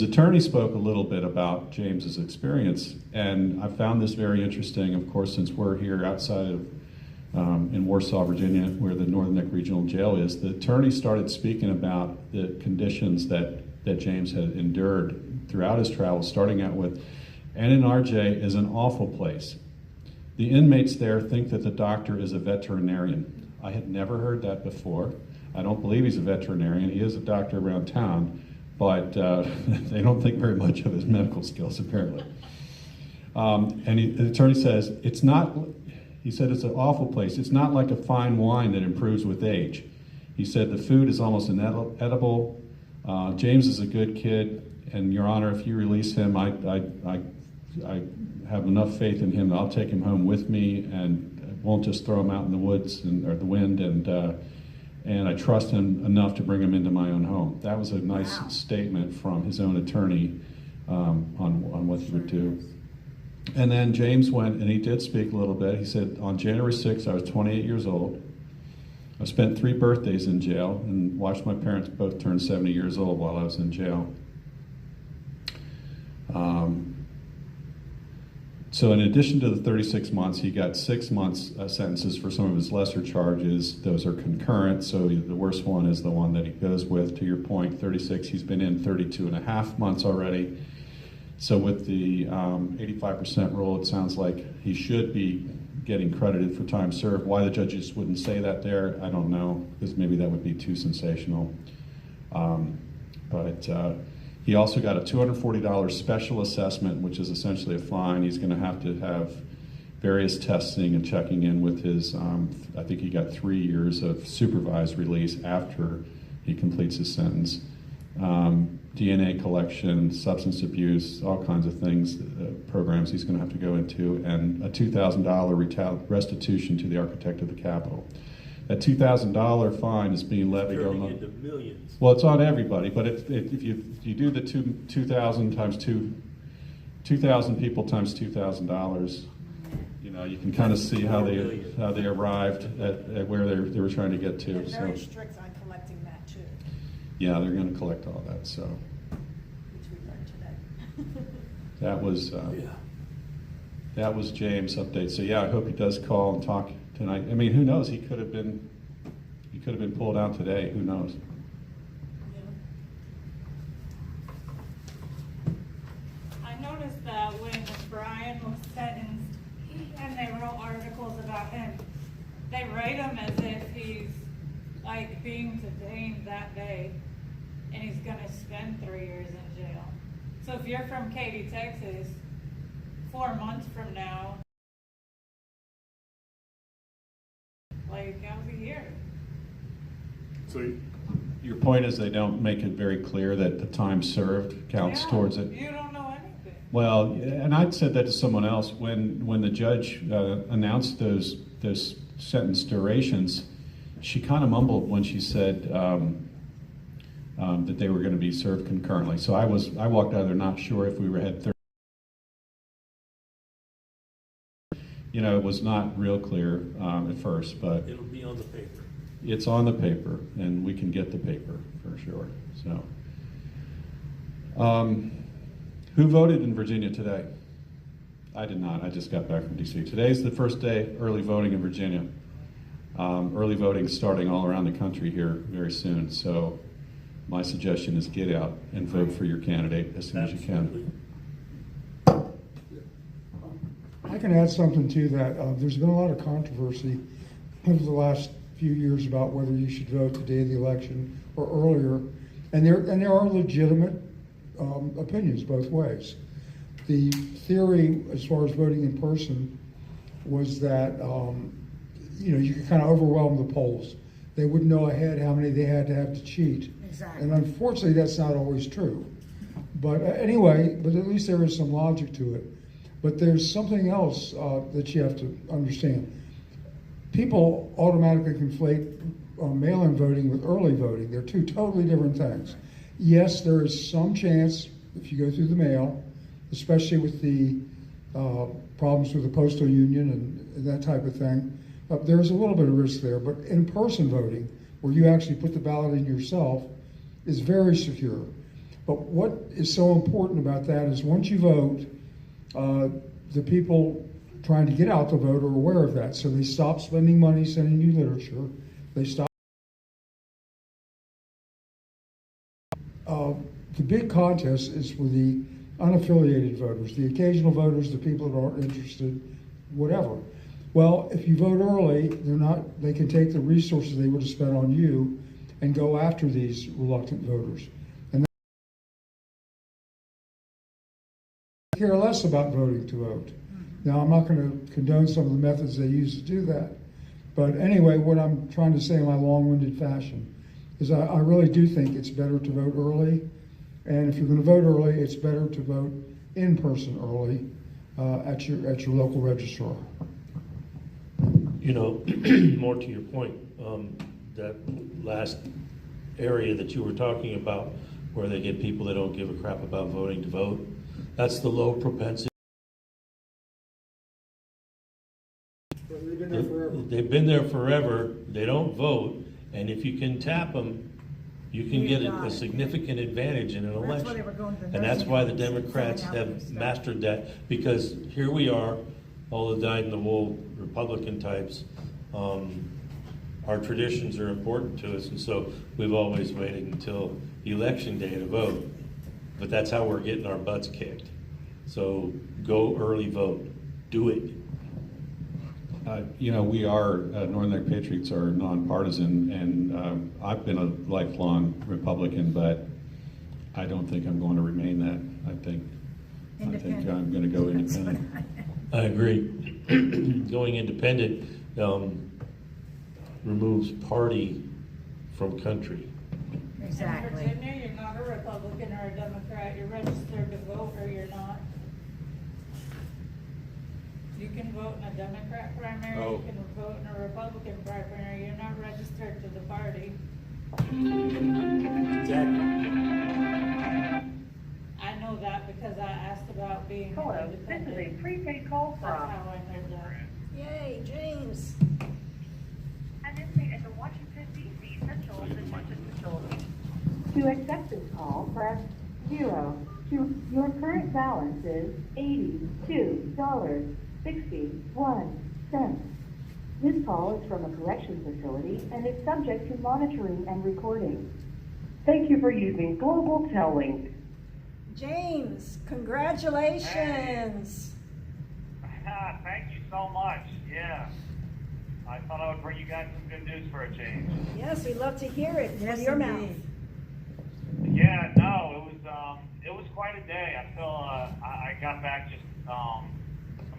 attorney spoke a little bit about James's experience, and I found this very interesting, of course, since we're here outside of, in Warsaw, Virginia, where the Northern Neck Regional Jail is. The attorney started speaking about the conditions that James had endured throughout his travels, starting out with, NNRJ is an awful place. The inmates there think that the doctor is a veterinarian. I had never heard that before. I don't believe he's a veterinarian. He is a doctor around town, but they don't think very much of his medical skills, apparently. The attorney says, he said it's an awful place. It's not like a fine wine that improves with age. He said the food is almost inedible. James is a good kid, and Your Honor, if you release him, I have enough faith in him that I'll take him home with me and won't just throw him out in the woods or the wind, and I trust him enough to bring him into my own home. That was a nice statement from his own attorney on what he would do. And then James went, and he did speak a little bit. He said, on January 6th, I was 28 years old. I spent 3 birthdays in jail and watched my parents both turn 70 years old while I was in jail. So in addition to the 36 months, he got 6 months sentences for some of his lesser charges. Those are concurrent, so the worst one is the one that he goes with. To your point, 36, he's been in 32 and a half months already. So with the 85% rule, it sounds like he should be getting credited for time served. Why the judges wouldn't say that there, I don't know, because maybe that would be too sensational. But he also got a $240 special assessment, which is essentially a fine. He's going to have various testing and checking in with his, I think he got 3 years of supervised release after he completes his sentence. DNA collection, substance abuse, all kinds of things, programs he's going to have to go into, and a $2,000 restitution to the architect of the Capitol. That $2,000 fine is being levied Turning on into millions. well, it's on everybody, but if you do the 2,000 times 2,000 people times $2,000, you know, you can kind of see how they arrived at where they were trying to get to. They're very So strict on collecting that too, yeah, they're going to collect all that. So which we learned today. that was James' update. So yeah, I hope he does call and talk tonight. I mean, who knows? He could have been pulled out today. Who knows? I noticed that when Brian was sentenced and they wrote articles about him, they write him as if he's like being detained that day and he's gonna spend 3 years in jail. So if you're from Katy, Texas, 4 months from now, like how's a year? So your point is they don't make it very clear that the time served counts Yeah, towards it? You don't know anything. Well, and I'd said that to someone else when the judge announced those sentence durations. She kind of mumbled when she said that they were going to be served concurrently. So I walked out of there not sure if we had 30. You know, it was not real clear at first, but It'll be on the paper. it's on the paper, and we can get the paper for sure. So, who voted in Virginia today? I did not. I just got back from D.C. Today's the first day early voting in Virginia. Early voting starting all around the country here very soon. So, my suggestion is get out and vote for your candidate as soon as you can. I can add something to that. There's been a lot of controversy over the last few years about whether you should vote the day of the election or earlier, and there are legitimate opinions both ways. The theory, as far as voting in person, was that you could kind of overwhelm the polls. They wouldn't know ahead how many they had to have to cheat. Exactly. And unfortunately, that's not always true. But anyway, but at least there is some logic to it. But there's something else that you have to understand. People automatically conflate mail-in voting with early voting. They're two totally different things. Yes, there is some chance if you go through the mail, especially with the problems with the postal union and that type of thing, there's a little bit of risk there. But in-person voting, where you actually put the ballot in yourself, is very secure. But what is so important about that is once you vote, the people trying to get out the vote are aware of that. So they stop spending money sending you literature. They stop. The big contest is for the unaffiliated voters, the occasional voters, the people that aren't interested, whatever. Well, if you vote early, they can take the resources they would have spent on you and go after these reluctant voters. And they care less about voting to vote. Now, I'm not going to condone some of the methods they use to do that. But anyway, what I'm trying to say in my long-winded fashion is I really do think it's better to vote early. And if you're going to vote early, it's better to vote in person early at your local registrar. You know, more to your point, that last area that you were talking about, where they get people that don't give a crap about voting to vote, that's the low propensity. They've been there forever. They've been there forever. They don't vote, and if you can tap them, you can get a significant advantage in an election. why they were going to the And that's nursing why the homes, Democrats filling out have their stuff. mastered that, because here we are, all the dyed-in-the-wool Republican types. Our traditions are important to us, and so we've always waited until election day to vote. But that's how we're getting our butts kicked. So go early vote. Do it. We are, Northern Lake Patriots are nonpartisan, and I've been a lifelong Republican, but I don't think I'm going to remain that. I think I'm going to go independent. I agree. Going independent removes party from country. Exactly. In Virginia, you're not a Republican or a Democrat. You're registered to vote or you're not. You can vote in a Democrat primary, Oh. you can vote in a Republican primary. You're not registered to the party. Exactly. I know that because I asked about being Hello, this independent. is a prepaid call That's from how I know that. Yay, James. Administrator at the Washington DC Central Detention Facility. To accept this call, press 0. Your current balance is $82.61. This call is from a correction facility and is subject to monitoring and recording. Thank you for using Global Tellink. James, congratulations. Thank you so much. Yeah. I thought I would bring you guys some good news for a change. Yes, we'd love to hear it from your mouth. Yeah, no, it was quite a day. I feel I got back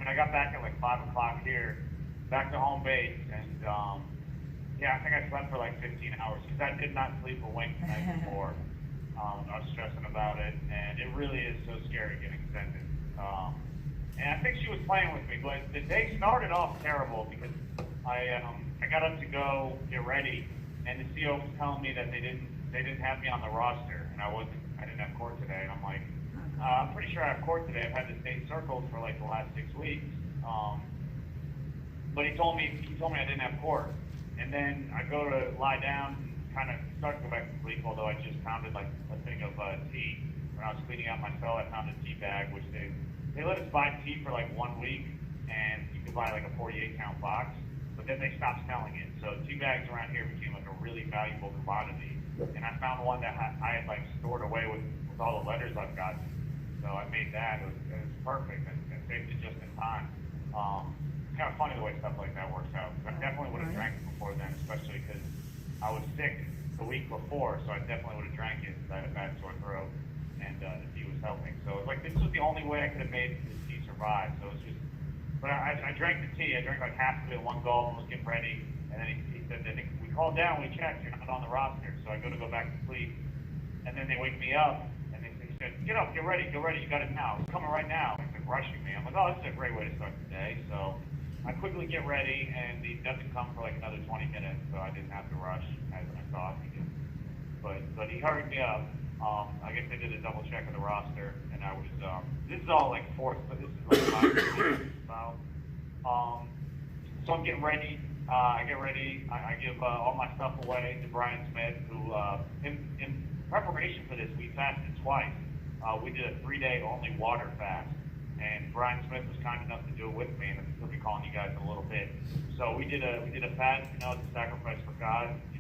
I got back at like 5 o'clock here, back to home base, and yeah, I think I slept for like 15 hours because I did not sleep a wink the night before. I was stressing about it, and it really is so scary getting extended. And I think she was playing with me, but the day started off terrible because I got up to go get ready, and the CO was telling me that they didn't have me on the roster, and I didn't have court today, and I'm like, I'm pretty sure I have court today. I've had this date circled for like the last 6 weeks, but he told me I didn't have court, and then I go to lie down, kind of start to go back to sleep, although I just pounded like a thing of tea. When I was cleaning out my cell, I found a tea bag, which they let us buy tea for like 1 week, and you could buy like a 48-count box, but then they stopped selling it. So tea bags around here became like a really valuable commodity, and I found one that I had like stored away with all the letters I've gotten. So I made that. It was perfect, and saved it just in time. It's kind of funny the way stuff like that works out. I definitely would have drank it before then, especially because I was sick the week before, so I definitely would have drank it because I had a bad sore throat, and the tea was helping. So it's like this was the only way I could have made the tea survive. So it's just, but I drank the tea. I drank like half of it in one gulp and was getting ready, and then he said that we called down, we checked, you're not on the roster. So I go back to sleep, and then they wake me up, and they said, get up, get ready, you got it now. It's coming right now. It's like rushing me. I'm like, oh, this is a great way to start the day. So I quickly get ready, and he doesn't come for like another 20 minutes, so I didn't have to rush as I thought he did. But he hurried me up. I guess they did a double check of the roster, and I was, this is all like fourth, but this is like 5 about. So I'm getting ready. I get ready. I give all my stuff away to Brian Smith, who, in preparation for this, we fasted twice. We did a 3-day only water fast, and Brian Smith was kind enough to do it with me, and he'll be calling you guys in a little bit. So we did a fast, to sacrifice for God, to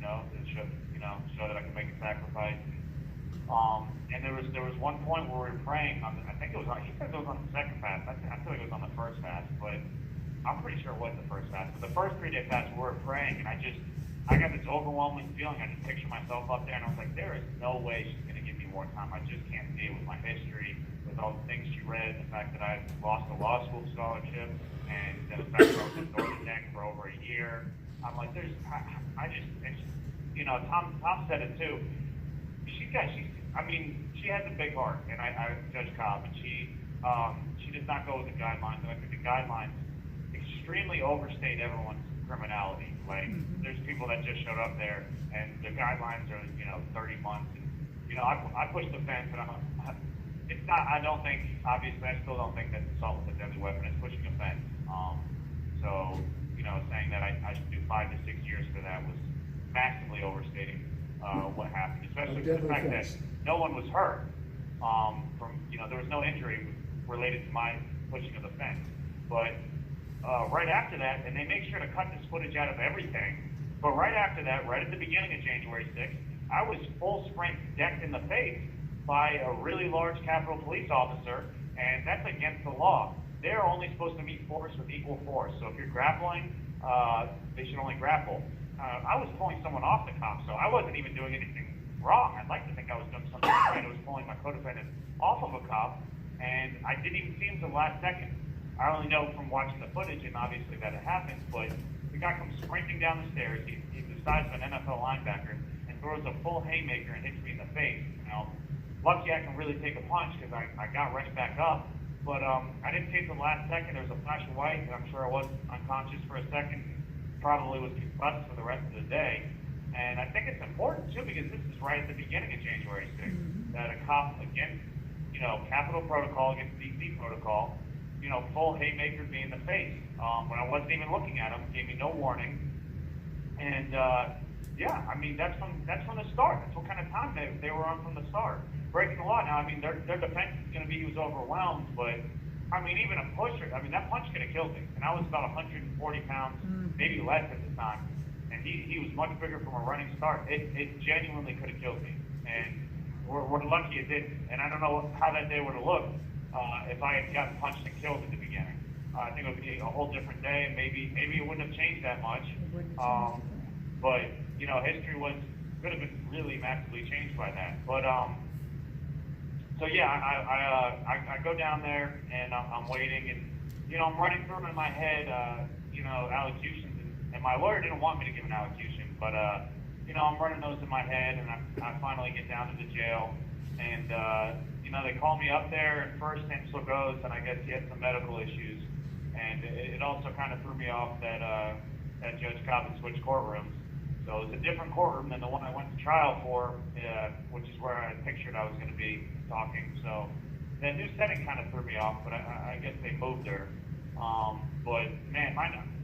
show that I can make a sacrifice. And there was one point where we were praying on I think it was on, he said it was on the second fast. I feel like it was on the first fast, but I'm pretty sure it was the first fast. But the first 3-day fast, we were praying, and I got this overwhelming feeling. I just pictured myself up there, and I was like, there is no way she's going to give me more time. I just can't see it with my history, with all the things she read, the fact that I lost a law school scholarship, and then the fact that I was in Northern Neck for over a year. I'm like, Tom said it too. She has a big heart, and I Judge Cobb, and she does not go with the guidelines, and I think the guidelines extremely overstate everyone's criminality. Like, there's people that just showed up there, and the guidelines are, 30 months, and, I pushed the fence, and it's not, I don't think, obviously, I still don't think that assault with a deadly weapon is pushing a fence. So, saying that I should do 5 to 6 years for that was massively overstating what happened, especially for the fact that no one was hurt there was no injury related to my pushing of the fence. But right after that, and they make sure to cut this footage out of everything, but right after that, right at the beginning of January 6th, I was full sprint decked in the face by a really large Capitol police officer, and that's against the law. they're only supposed to meet force with equal force. So if you're grappling, they should only grapple. I was pulling someone off the cop, so I wasn't even doing anything wrong. I'd like to think I was doing something right. I was pulling my co-defendant off of a cop, and I didn't even see him till the last second. I only know from watching the footage, and obviously that it happens, but the guy comes sprinting down the stairs. He's the size of an NFL linebacker and throws a full haymaker and hits me in the face. You know, lucky I can really take a punch because I got right back up, but I didn't see it till the last second. There was a flash of white, and I'm sure I was unconscious for a second. Probably was concussed for the rest of the day. And I think it's important too because this is right at the beginning of January 6th that a cop against, you know, Capitol Protocol against DC Protocol, you know, full haymaker me in the face when I wasn't even looking at him, gave me no warning. And yeah, I mean that's from the start. That's what kind of time they were on from the start. Breaking the law. Now, I mean their defense is going to be he was overwhelmed, but I mean even a pusher. I mean that punch could have killed me, and I was about 140 pounds, maybe less at the time. And he was much bigger from a running start. It genuinely could have killed me, and we're lucky it didn't. And I don't know how that day would have looked if I had gotten punched and killed at the beginning. I think it would be a whole different day, and maybe it wouldn't have changed that much. But you know, history could have been really massively changed by that. But so yeah, I go down there and I'm waiting, and you know, I'm running through in my head, you know, allocutions. And my lawyer didn't want me to give an allocution, but you know, I'm running those in my head, and I finally get down to the jail, and you know, they call me up there, and first Hensel goes, and I guess he had some medical issues, and it also kind of threw me off that Judge Cobb had switched courtrooms. So it was a different courtroom than the one I went to trial for, which is where I pictured I was going to be talking. So that new setting kind of threw me off, but I guess they moved her. But man,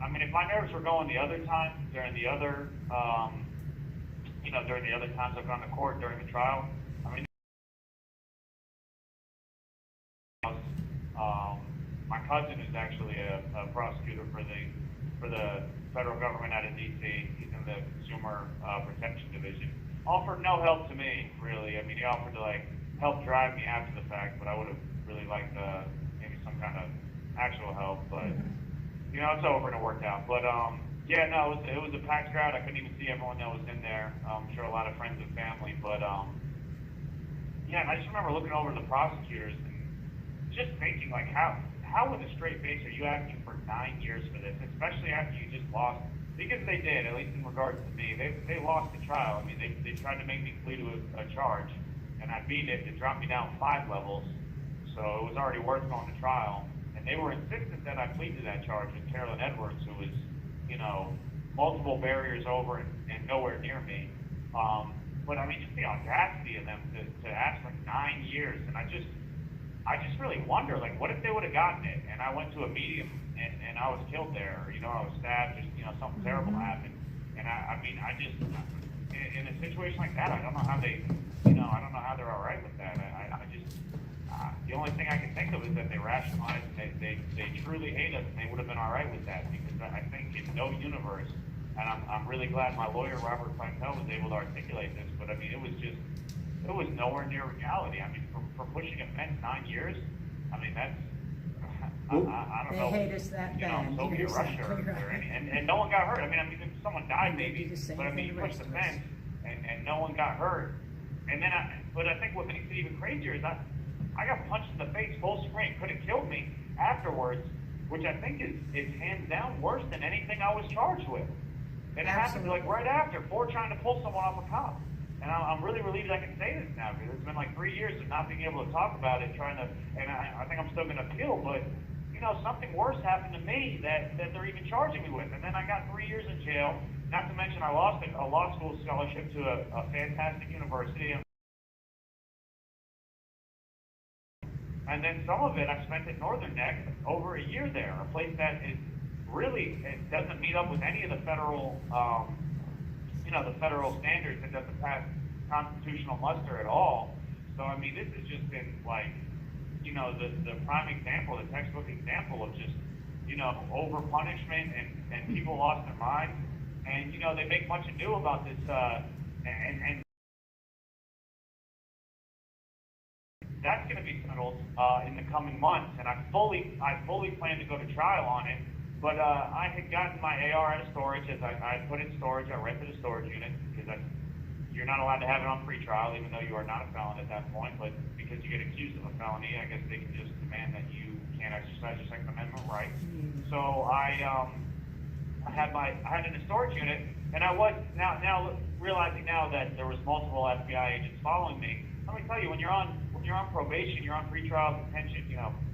I mean, if my nerves were going the other time during the other, you know, during the other times I've gone to court during the trial, I mean, my cousin is actually a prosecutor for the federal government out of DC. He's in the Consumer Protection Division. Offered no help to me, really. I mean, he offered to like help drive me after the fact, but I would have really liked maybe some kind of actual help, but you know, it's over and it worked out. But yeah, no, it was a packed crowd. I couldn't even see everyone that was in there. I'm sure a lot of friends and family, but yeah, and I just remember looking over the prosecutors and just thinking like, how with a straight face are you asking for 9 years for this, especially after you just lost? Because they did, at least in regards to me, they lost the trial. I mean, they tried to make me plead to a charge, and I beat it. It dropped me down 5 levels, so it was already worth going to trial. And they were insistent that I plead to that charge with Carolyn Edwards, who was, you know, multiple barriers over and nowhere near me. But I mean, just the audacity of them to ask for 9 years, and I just really wonder, like, what if they would have gotten it, and I went to a medium and I was killed there, or, you know, I was stabbed, just, you know, something terrible happened. And I mean, I just, in a situation like that, I don't know how they, you know, I don't know how they're all right with that. I just, the only thing I can think of is that they rationalized, they truly hate us, and they would have been all right with that, because I think in no universe, and I'm really glad my lawyer, Robert Plantel, was able to articulate this, but I mean, it was nowhere near reality. I mean, for pushing a fence 9 years, I mean, that's, I don't know. They hate us that you bad. know, Soviet Russia or any, and no one got hurt. I mean, if someone died maybe, but I mean, you pushed the fence and no one got hurt. And then, but I think what makes it even crazier is I got punched in the face full screen, could have killed me afterwards, which I think is hands down worse than anything I was charged with. And it happened like right after, for trying to pull someone off a cop. And I'm really relieved I can say this now, because it's been like 3 years of not being able to talk about it, and I think I'm still going to appeal, but, you know, something worse happened to me that they're even charging me with. And then I got 3 years in jail, not to mention I lost a law school scholarship to a fantastic university. And then some of it I spent at Northern Neck over a year there, a place that is really, it doesn't meet up with any of the federal, you know, the federal standards. It doesn't pass constitutional muster at all. So, I mean, this has just been like, you know, the prime example, the textbook example of just, you know, over punishment and people lost their minds. And, you know, they make much ado about this, and that's going to be settled in the coming months, and I fully plan to go to trial on it. But I had gotten my AR out of storage, as I put it in storage. I rented a storage unit because you're not allowed to have it on pre-trial, even though you are not a felon at that point. But because you get accused of a felony, I guess they can just demand that you can't exercise your Second Amendment right. So I had it in a storage unit, and I was now realizing now that there was multiple FBI agents following me. Let me tell you, when you're on probation, you're on pretrial detention,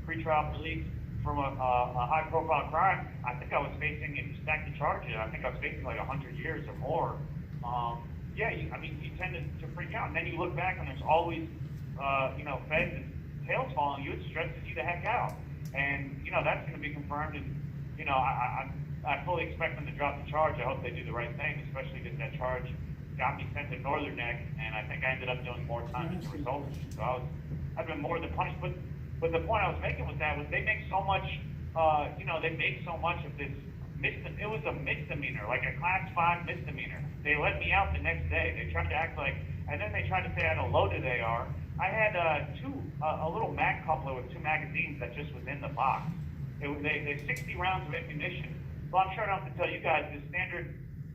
pretrial release from a high-profile crime. I think I was facing, if you stack the charges, I think I was facing like 100 years or more. You tend to freak out, and then you look back, and there's always, feds and tails following you. It stresses you the heck out, and that's going to be confirmed. And I fully expect them to drop the charge. I hope they do the right thing, especially because that charge got me sent to Northern Neck, and I think I ended up doing more time as a result. So I've been more than punished. But the point I was making with that was they make so much, of this misdemeanor. It was a misdemeanor, like a class 5 misdemeanor. They let me out the next day. They tried to act like, and then they tried to say I had a loaded AR. I had a little mag coupler with 2 magazines that just was in the box. They 60 rounds of ammunition. Well, I'm sure I don't have to tell you guys, the standard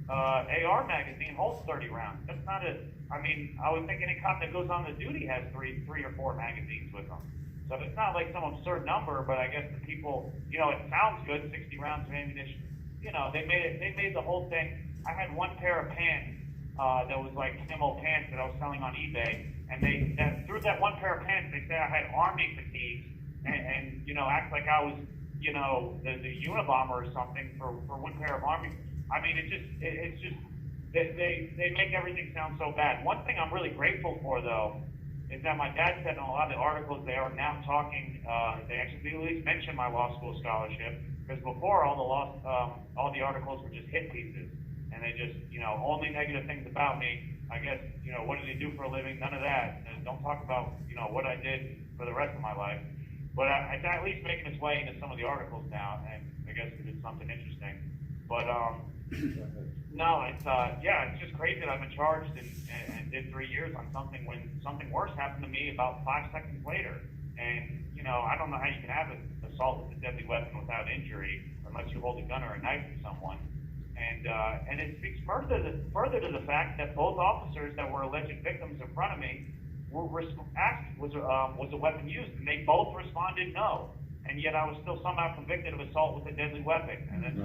AR magazine holds 30 rounds. That's not I would think any cop that goes on the duty has three or 4 magazines with them. So it's not like some absurd number, but I guess the people, it sounds good, 60 rounds of ammunition. They made the whole thing. I had one pair of pants that was like camo pants that I was selling on eBay, and through that one pair of pants, they said I had army fatigues and act like I was, the Unabomber or something for one pair of army. I mean, it's just they make everything sound so bad. One thing I'm really grateful for, though, is that my dad said in a lot of the articles they are now talking. They actually at least mention my law school scholarship, because before all the articles were just hit pieces, and they just only negative things about me. I guess what did he do for a living? None of that. And don't talk about what I did for the rest of my life. But it's at least making its way into some of the articles now, and I guess it's something interesting. But no, it's just crazy that I've been charged and did 3 years on something when something worse happened to me about 5 seconds later. And I don't know how you can have an assault with a deadly weapon without injury unless you hold a gun or a knife to someone. And it speaks further to the fact that both officers that were alleged victims in front of me were asked was a weapon used, and they both responded no. And yet I was still somehow convicted of assault with a deadly weapon. And that's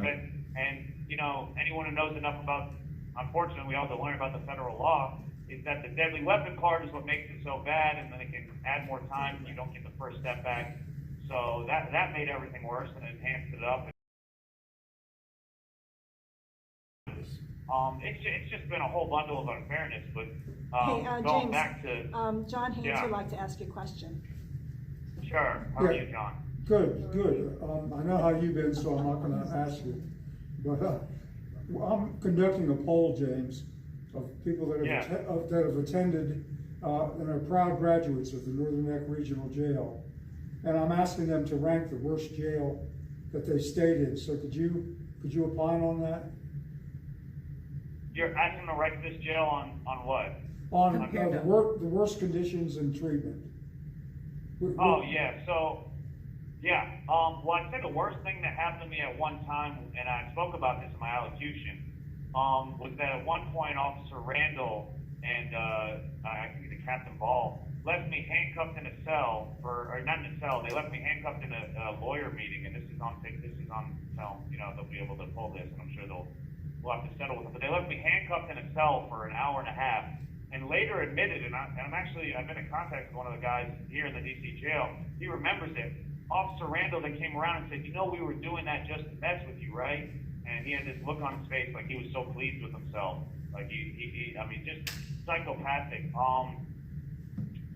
anyone who knows enough about, unfortunately, we all have to learn about the federal law, is that the deadly weapon card is what makes it so bad, and then it can add more time and you don't get the first step back. So that made everything worse and enhanced it up. It's just been a whole bundle of unfairness, but going James, back to... John Haynes would like to ask you a question. Sure. How are you, John? Good. I know how you've been, so I'm not going to ask you. But I'm conducting a poll, James, of people that have attended and are proud graduates of the Northern Neck Regional Jail, and I'm asking them to rank the worst jail that they stayed in. So could you opine on that? You're asking to rank this jail on what? On the worst conditions and treatment. Well, I'd say the worst thing that happened to me at one time, and I spoke about this in my allocution, was that at one point Officer Randall and I think the Captain Ball left me handcuffed in a cell not in a cell. They left me handcuffed in a lawyer meeting, and this is on film. They'll be able to pull this, and I'm sure we'll have to settle with it. But they left me handcuffed in a cell for an hour and a half, and later admitted, and I've been in contact with one of the guys here in the DC jail. He remembers it. Officer Randall, they came around and said, we were doing that just to mess with you, right? And he had this look on his face like he was so pleased with himself. Like just psychopathic.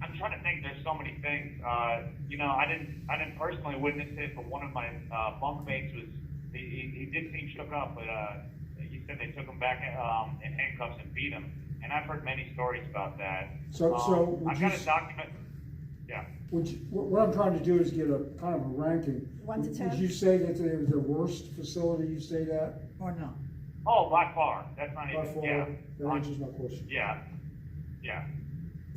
I'm trying to think, there's so many things. I didn't personally witness it, but one of my bunkmates he did seem shook up, but he said they took him back in handcuffs and beat him. And I've heard many stories about that. So I've got a document. Yeah. What I'm trying to do is get a kind of a ranking. 1 to 10? Would you say that they were the worst facility you stayed at? Or no? Oh, by far. That's not By even. far, Yeah. that answers my question. Yeah.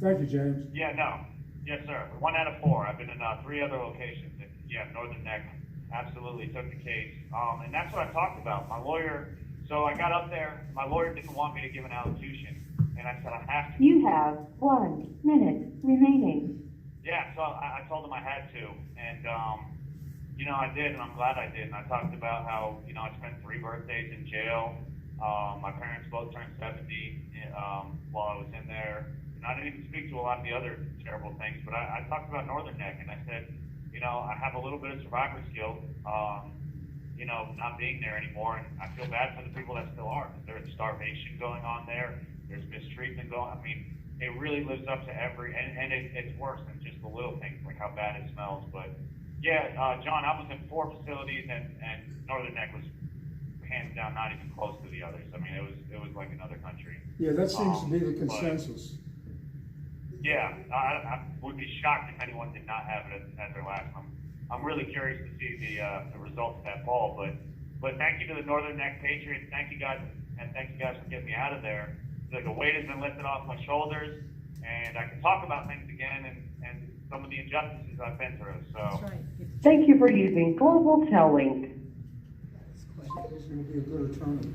Thank you, James. Yeah. No. Yes, sir. 1 out of 4. I've been in 3 other locations. And, yeah, Northern Neck absolutely took the case. And that's what I talked about. My lawyer, so I got up there. My lawyer didn't want me to give an allocution. And I said, I have to. You have 1 minute remaining. Yeah, so I told him I had to. And, you know, I did, and I'm glad I did. And I talked about how, you know, I spent 3 birthdays in jail. My parents both turned 70 while I was in there. And I didn't even speak to a lot of the other terrible things, but I talked about Northern Neck, and I said, you know, I have a little bit of survivor's guilt, you know, not being there anymore, and I feel bad for the people that still are. There's starvation going on there. There's mistreatment going on. I mean, it really lives up to and it's worse than just the little things, like how bad it smells. But, yeah, John, I was in 4 facilities, and Northern Neck was hands down not even close to the others. I mean, it was like another country. Yeah, that seems to be the consensus. Yeah, I would be shocked if anyone did not have it at their last one. I'm really curious to see the results of that poll, but thank you to the Northern Neck Patriots. Thank you guys, and thank you guys for getting me out of there. The weight has been lifted off my shoulders, and I can talk about things again and some of the injustices I've been through. So, Thank you for using Global Tellink. He's going to be a good attorney.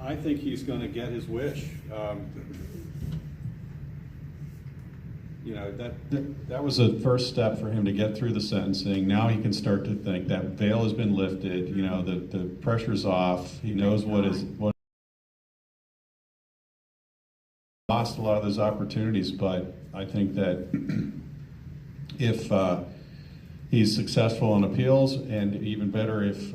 I think he's going to get his wish. You know, That was a first step for him to get through the sentencing. Now he can start to think that veil has been lifted. You know, the pressure's off. He knows what lost a lot of those opportunities, but I think that if he's successful in appeals, and even better if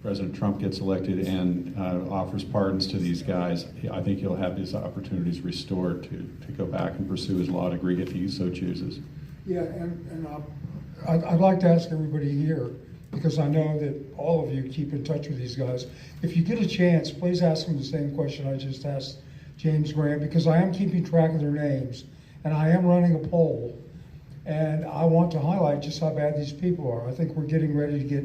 President Trump gets elected and offers pardons to these guys, I think he'll have his opportunities restored to go back and pursue his law degree if he so chooses. Yeah, and I'd like to ask everybody here, because I know that all of you keep in touch with these guys. If you get a chance, please ask them the same question I just asked James Grant, because I am keeping track of their names, and I am running a poll, and I want to highlight just how bad these people are. I think we're getting ready to get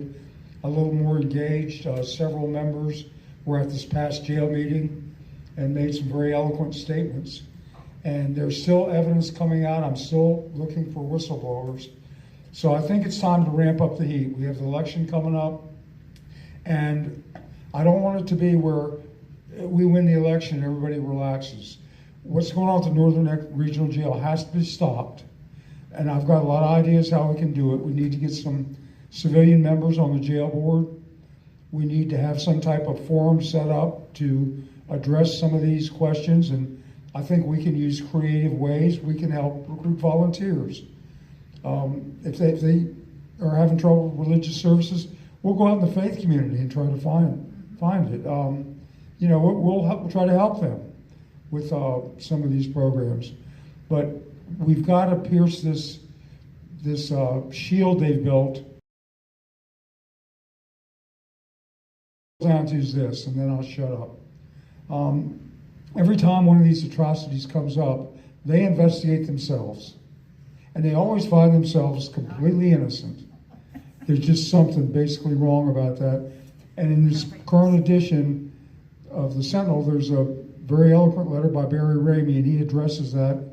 a little more engaged. Several members were at this past jail meeting and made some very eloquent statements. And there's still evidence coming out. I'm still looking for whistleblowers. So I think it's time to ramp up the heat. We have the election coming up, and I don't want it to be where we win the election and everybody relaxes. What's going on at the Northern Neck Regional Jail has to be stopped. And I've got a lot of ideas how we can do it. We need to get some civilian members on the jail board. We need to have some type of forum set up to address some of these questions, and I think we can use creative ways. We can help recruit volunteers. If they are having trouble with religious services, we'll go out in the faith community and try to find it. You know, we'll try to help them with some of these programs, but we've got to pierce this shield they've built. Down to is this, and then I'll shut up. Every time one of these atrocities comes up, they investigate themselves, and they always find themselves completely innocent. There's just something basically wrong about that. And in this current edition of the Sentinel, there's a very eloquent letter by Barry Ramey, and he addresses that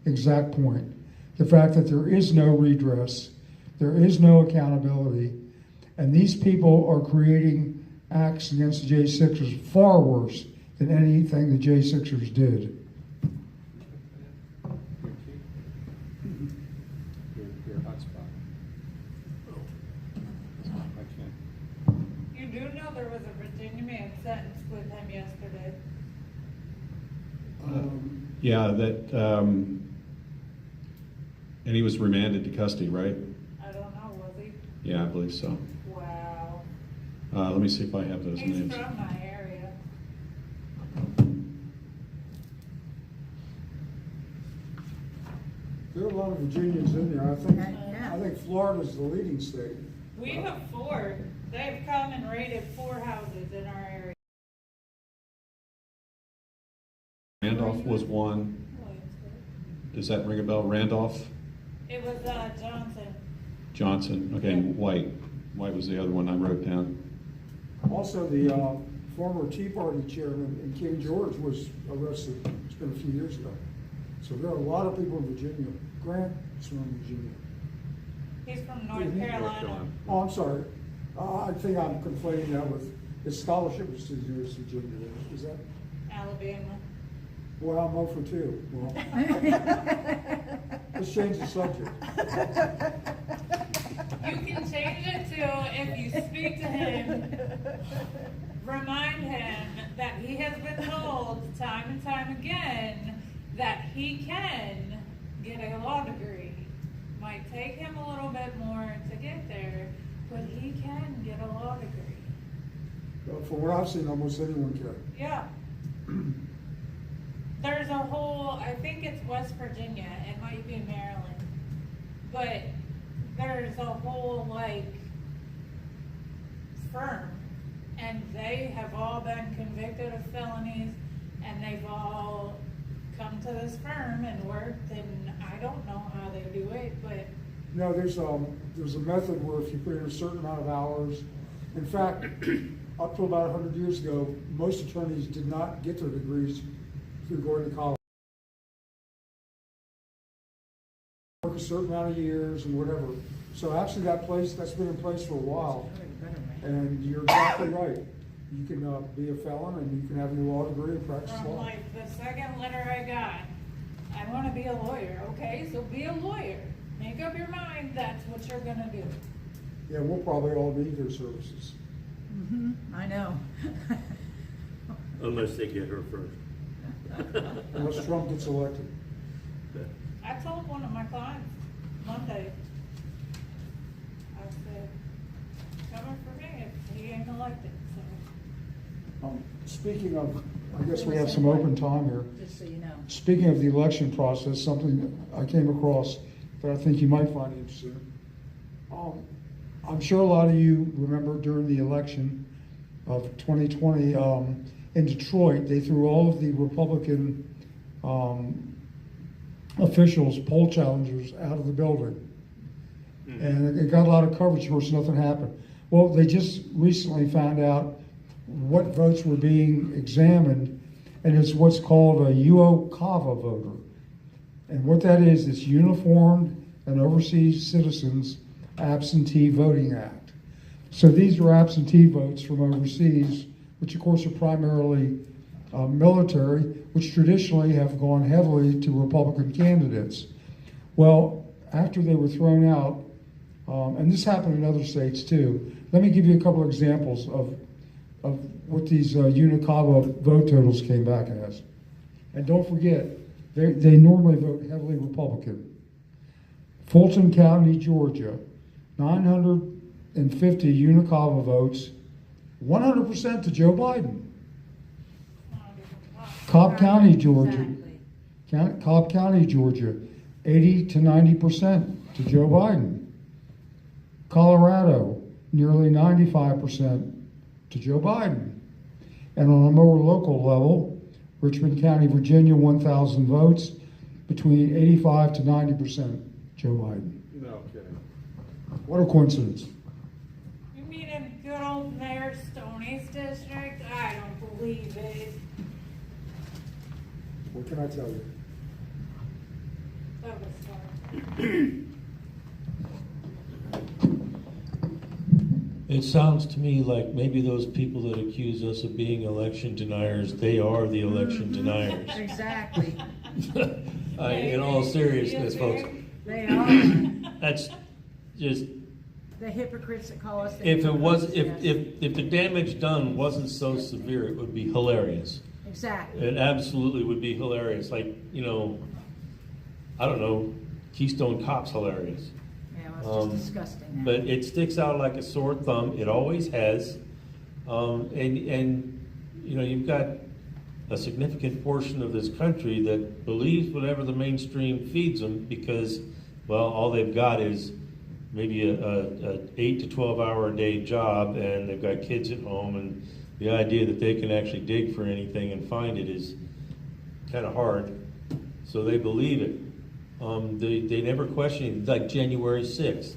exact point. The fact that there is no redress, there is no accountability, and these people are creating acts against the J6ers far worse than anything the J6ers did. Your hotspot. I can't. You do know there was a Virginia man sentenced with him yesterday. Yeah, and he was remanded to custody, right? I don't know, was he? Yeah, I believe so. Wow. Let me see if I have those He's names. from my area. There are a lot of Virginians in there. I think Florida's the leading state. We have 4. They've come and raided 4 houses in our area. Randolph was one. Does that ring a bell? Randolph? It was Johnson. Johnson. Okay, and White. White was the other one I wrote down. Also, the former Tea Party chairman in King George was arrested. It's been a few years ago. So there are a lot of people in Virginia Grant's from Virginia. He's from North Carolina. Oh, I'm sorry. I think I'm conflating that with, his scholarship was to the University of Virginia. Is that? Alabama. Well, I'm 0 for 2. Well, let's change the subject. You can change it to, if you speak to him, remind him that he has been told time and time again that he can get a law degree. Might take him a little bit more to get there, but he can get a law degree. From what I've seen, almost anyone can. Yeah. There's a whole, I think it's West Virginia, it might be Maryland, but there's a whole, like, firm, and they have all been convicted of felonies, and they've all come to this firm and worked, and I don't know how they do it, but No, there's a method where if you put in a certain amount of hours, in fact, up to about 100 years ago, most attorneys did not get their degrees through going to college. Work a certain amount of years and whatever. So actually that's been in place for a while. And you're exactly right. You can be a felon and you can have your law degree and practice from law. like the second letter I got, I want to be a lawyer, okay, so be a lawyer. Make up your mind that's what you're gonna do. Yeah, we'll probably all need their services. I know. Unless they get her first. Unless Trump gets elected. I told one of my clients Monday, I said, coming for me if he ain't elected, so. Speaking of, I guess we have some open time here. Just so you know. Speaking of the election process, something that I came across that I think you might find interesting. I'm sure a lot of you remember during the election of 2020 in Detroit, they threw all of the Republican officials, poll challengers, out of the building. And it got a lot of coverage, of course, nothing happened. Well, they just recently found out what votes were being examined, and it's what's called a UOCAVA voter. And what that is, it's Uniformed and Overseas Citizens Absentee Voting Act. So these are absentee votes from overseas, which of course are primarily military, which traditionally have gone heavily to Republican candidates. Well, after they were thrown out, and this happened in other states too, let me give you a couple of examples of what these UNICAVA vote totals came back as. And don't forget, they normally vote heavily Republican. Fulton County, Georgia, 950 UNICAVA votes, 100% to Joe Biden. Cobb County, Georgia, Cobb County, Georgia, 80 to 90% to Joe Biden. Colorado, nearly 95% to Joe Biden. And on a more local level, Richmond County, Virginia, 1,000 votes, between 85 to 90% Joe Biden. No kidding. What a coincidence. You mean in good old Mayor Stoney's district? I don't believe it. What can I tell you? That was fun. It sounds to me like maybe those people that accuse us of being election deniers, they are the election deniers. Exactly. In all seriousness, folks, They are. that's just, The hypocrites that call us. the if it was, hypocrites, yes. if the damage done wasn't so severe, it would be hilarious. Exactly. It absolutely would be hilarious. Like, I don't know, Keystone Cop's hilarious. Yeah, well, it's just disgusting. But it sticks out like a sore thumb. It always has. And you've got a significant portion of this country that believes whatever the mainstream feeds them because, well, all they've got is maybe a 8 to 12 hour a day job, and they've got kids at home, and the idea that they can actually dig for anything and find it is kind of hard. So they believe it. They never question it. Like January 6th.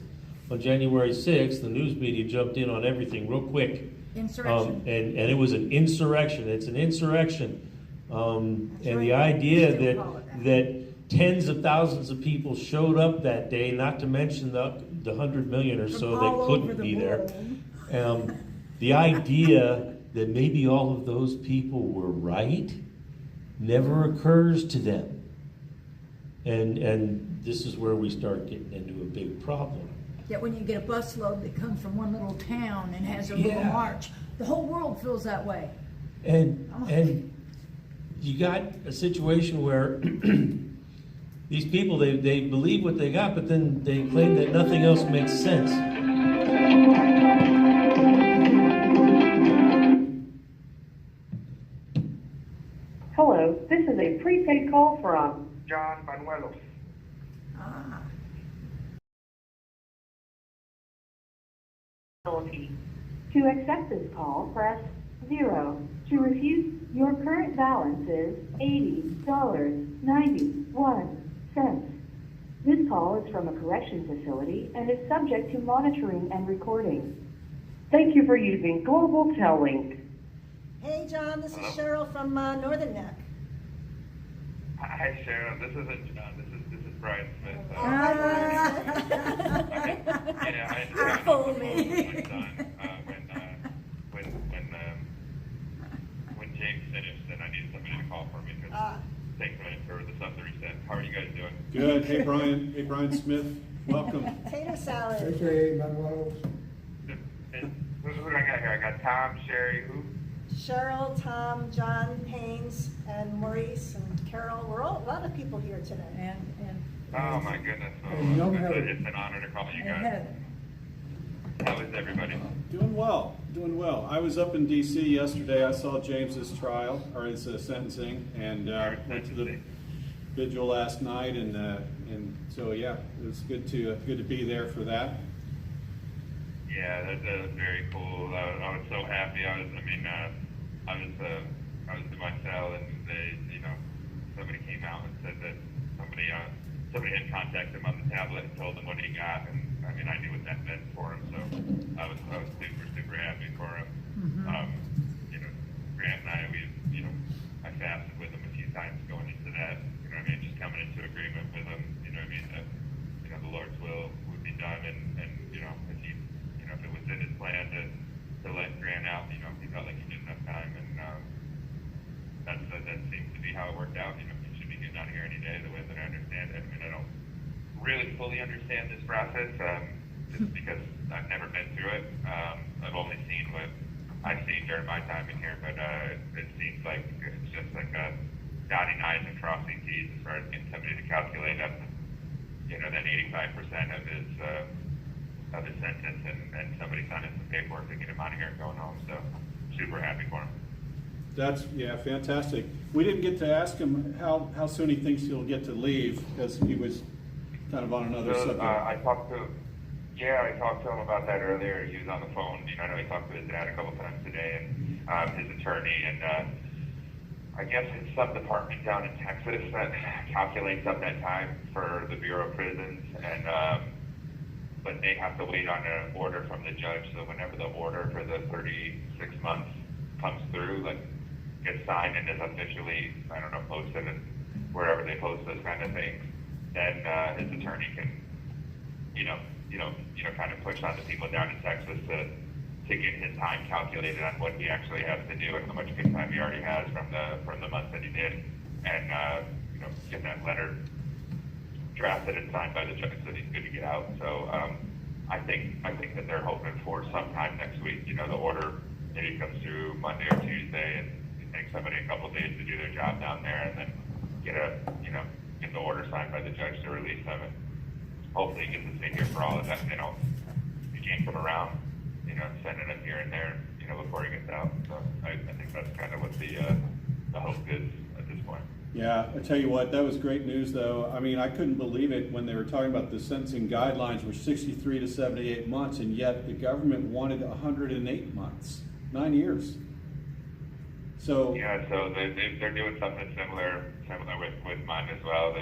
On January 6th, the news media jumped in on everything real quick. Insurrection. And it was an insurrection. It's an insurrection. And right. the idea Still call it that tens of thousands of people showed up that day, not to mention the 100 million or so From all that over couldn't the be there. world. The idea that maybe all of those people were right never occurs to them. And this is where we start getting into a big problem. Yet when you get a busload that comes from one little town and has a little Yeah. march, the whole world feels that way. And you got a situation where these people, they believe what they got, but then they claim that nothing else makes sense. Hello, this is a prepaid call from John Manuelos. Ah. To accept this call, press 0. To refuse, your current balance is $80.91. This call is from a correction facility and is subject to monitoring and recording. Thank you for using Global Tellink. Hey, John, this is Cheryl from Northern Neck. Hi, Sharon. This isn't John. This is Brian Smith. Fool me. When James finished, and I needed somebody to call for me because it takes a minute for the stuff to reset. How are you guys doing? Good. Hey, Brian. Hey, Brian Smith. Welcome. Potato salad. AKA Manuel. And who do I got here? I got Tom, Sherry, who? Cheryl, Tom, John, Haynes, and Maurice, and Carol. We're all, a lot of people here today. And Oh my goodness. And young Heather. It's an honor to call you guys. Heather. How is everybody? Doing well. Doing well. I was up in D.C. yesterday. I saw James's trial, or his sentencing, and went to the vigil last night, and so yeah, it was good to be there for that. Yeah, that was very cool. I was so happy. I was in my cell, and somebody came out and said that somebody had contacted him on the tablet and told him what he got, and I knew what that meant for him. So I was super happy for him. Grant and I, I fasted with him a few times going into that. Just coming into agreement with him. That the Lord's will would be done, and if he. If it was in his plan to let Grant out, he felt like he didn't have time, and that seems to be how it worked out. He should be getting out of here any day, the way that I understand it. I don't really fully understand this process, just because I've never been through it. I've only seen what I've seen during my time in here, but it seems like it's just like dotting I's and crossing T's as far as getting somebody to calculate up, that 85% of his sentence, and somebody signing some paperwork to get him out of here and going home. So super happy for him. That's fantastic. We didn't get to ask him how soon he thinks he'll get to leave, because he was kind of on another subject. I talked to him about that earlier. He was on the phone. I know he talked to his dad a couple times today, and his attorney, and I guess it's some department down in Texas that calculates up that time for the Bureau of Prisons, and but they have to wait on an order from the judge. So whenever the order for the 36 months comes through, gets signed and is officially, posted and wherever they post those kind of things, then his attorney can, kind of push on the people down in Texas to get his time calculated on what he actually has to do and how much good time he already has from the months that he did, and get that letter drafted and signed by the judge that he's good to get out. So I think that they're hoping for sometime next week. The order maybe comes through Monday or Tuesday, and it takes somebody a couple days to do their job down there, and then get the order signed by the judge to release them. And hopefully he gets to stay here for all of that. He can't come around, sending him here and there, before he gets out. So I think that's kind of what the hope is at this point. Yeah, I tell you what, that was great news, though. I couldn't believe it when they were talking about the sentencing guidelines were 63 to 78 months, and yet the government wanted 108 months, 9 years. So yeah, so they're doing something similar with mine as well.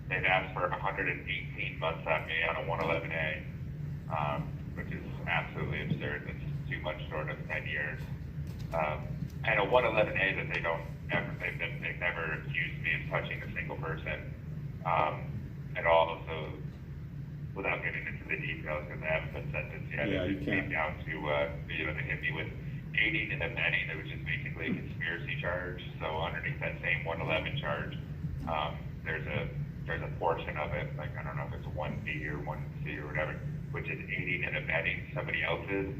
They've asked for 118 months on me on a 111A, which is absolutely absurd. It's too much short of 10 years. And a 111A that they've never accused me of touching a single person. at all. So without getting into the details, because I haven't been sentenced yet, Yeah, it you came can't. down to, they hit me with aiding and abetting, which is basically a conspiracy charge. So underneath that same 111 charge, there's a portion of it, like I don't know if it's 1B or 1C or whatever, which is aiding and abetting somebody else's.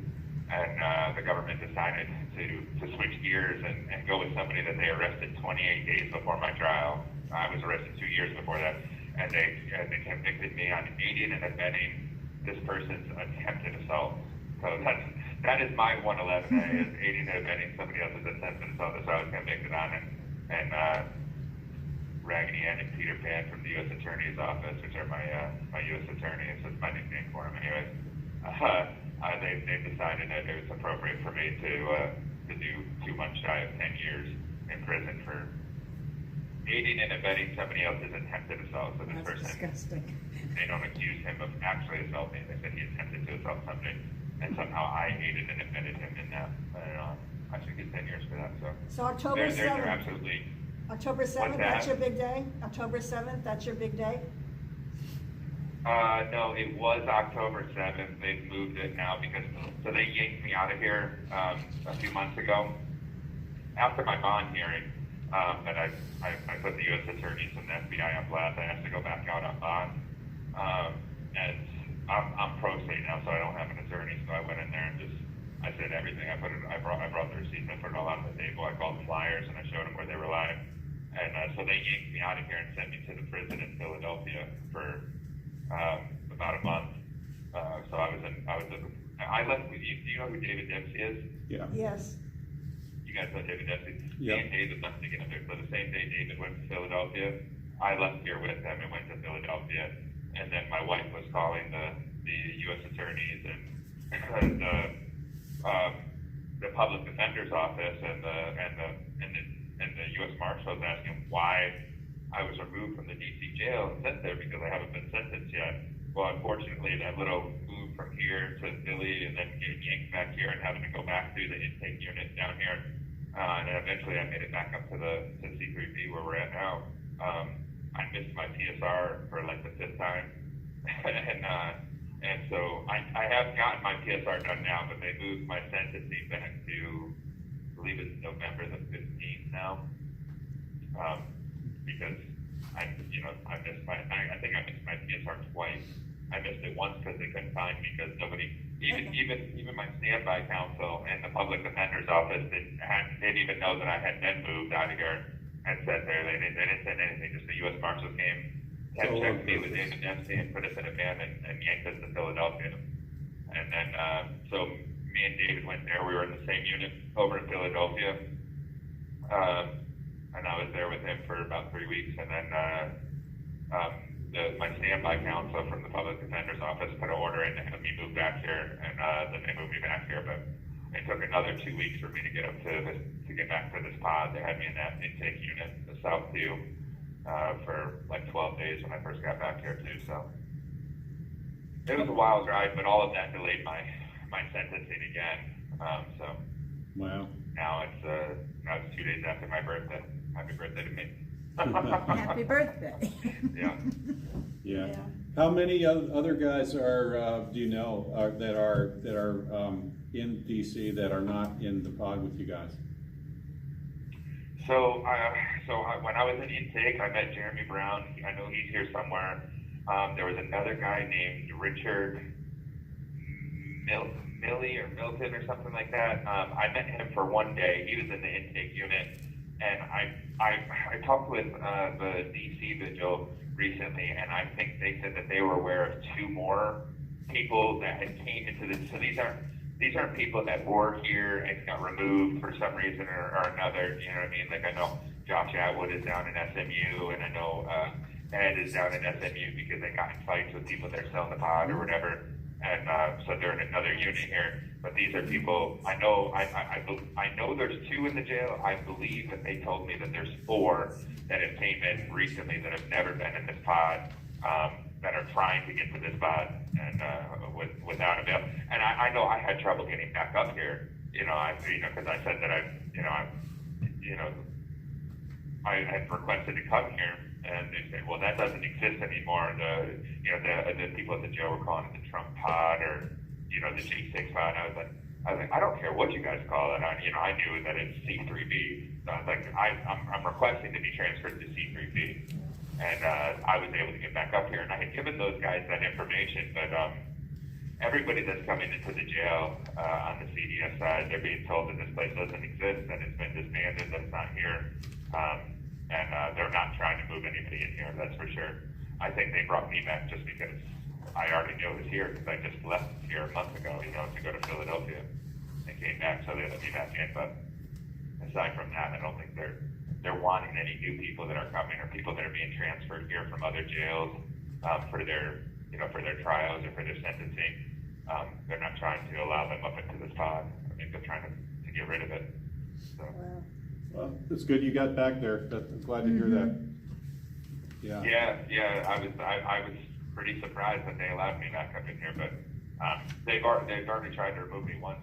And the government decided to switch gears and go with somebody that they arrested 28 days before my trial. I was arrested 2 years before that, and they convicted me on aiding and abetting this person's attempted assault. So that is my 111, is aiding and abetting somebody else's attempted assault. That's what I was convicted on, and Raggedy Ann and Peter Pan from the U.S. Attorney's Office, which are my U.S. attorneys, so it's my nickname for them anyways. They decided that it was appropriate for me to do 2 months shy of 10 years in prison for aiding and abetting somebody else's attempted assault. So this That's person, disgusting. they don't accuse him of actually assaulting. They said he attempted to assault somebody, and somehow I aided and abetted him in that. I should get 10 years for that. So October they're 7th. absolutely. October 7th, What's that's that? your big day? October 7th, that's your big day? No, it was October 7th. They've moved it now because, so they yanked me out of here a few months ago. After my bond hearing, that I put the U.S. attorneys and the FBI on blast. I asked to go back out on bond. And I'm pro se now, so I don't have an attorney. So I went in there and I said everything. I brought the receipts. I put it all on the table. I called the flyers and I showed them where they were lying. And so they yanked me out of here and sent me to the prison in Philadelphia for about a month. So I left with you. Do you know who David Dempsey is? Yeah. Yes. You guys know David Dempsey? Yeah. Me and David left together. So the same day David went to Philadelphia, I left here with him and went to Philadelphia. And then my wife was calling the U.S. attorneys and the public defender's office and the U.S. Marshals asking why I was removed from the D.C. jail and sent there because I haven't been sentenced yet. Well, unfortunately, that little move from here to Philly and then getting yanked back here and having to go back through the intake unit down here, and then eventually I made it back up to C3B where we're at now. I missed my PSR for like the 5th time, and so I have gotten my PSR done now, but they moved my sentencing back to, I believe it's November the 15th now. Because I think I missed my PSR twice. I missed it once because they couldn't find me because nobody, even my standby counsel and the public defender's office didn't even know that I had been moved out of here and sat there. They didn't send anything. Just the U.S. Marshals came, had checked me with David Dempsey and put us in a van and yanked us to Philadelphia. And then so me and David went there. We were in the same unit over in Philadelphia. And I was there with him for about 3 weeks, and then my standby counsel from the public defender's office put an order in to have me move back here, and then they moved me back here. But it took another 2 weeks for me to get back to this pod. They had me in that intake unit, the South 2, for like 12 days when I first got back here too. So it was a wild ride, but all of that delayed my sentencing again. So Wow. now it's 2 days after my birthday. Happy birthday to me. Happy birthday. Yeah. Yeah. Yeah. How many other guys do you know that are in DC that are not in the pod with you guys? So when I was in intake, I met Jeremy Brown. I know he's here somewhere. There was another guy named Richard Millie or Milton or something like that. I met him for 1 day. He was in the intake unit, and I talked with the DC vigil recently, and I think they said that they were aware of 2 more people that had came into this. So these aren't people that were here and got removed for some reason or another. You know what I mean? Like I know Josh Atwood is down in SMU, and I know Ed is down in SMU because they got in fights with people that are selling the pod or whatever. And so they're in another unit here. But these are people I know. I know there's 2 in the jail. I believe that they told me that there's 4 that have came in recently that have never been in this pod, that are trying to get to this pod and without a bail. And I know I had trouble getting back up here. Because I said that I had requested to come here, and they said, well, that doesn't exist anymore. The people at the jail were calling it the Trump pod, or the J6 pod. I was like, I don't care what you guys call it. I knew that it's C3B. So I was like, I'm requesting to be transferred to C3B, and I was able to get back up here, and I had given those guys that information, but everybody that's coming into the jail on the CDS side, they're being told that this place doesn't exist, that it's been disbanded, that it's not here, and they're not trying to move anybody in here, that's for sure. I think they brought me back just because I already knew it was here, because I just left here a month ago, to go to Philadelphia, and came back, so they let me back in. But aside from that, I don't think they're wanting any new people that are coming, or people that are being transferred here from other jails for their trials or for their sentencing. They're not trying to allow them up into this pod. I think they're trying to get rid of it. So. Well, it's good you got back there. I'm glad to hear that. Yeah. I was pretty surprised that they allowed me back up in here, but they've already tried to remove me once.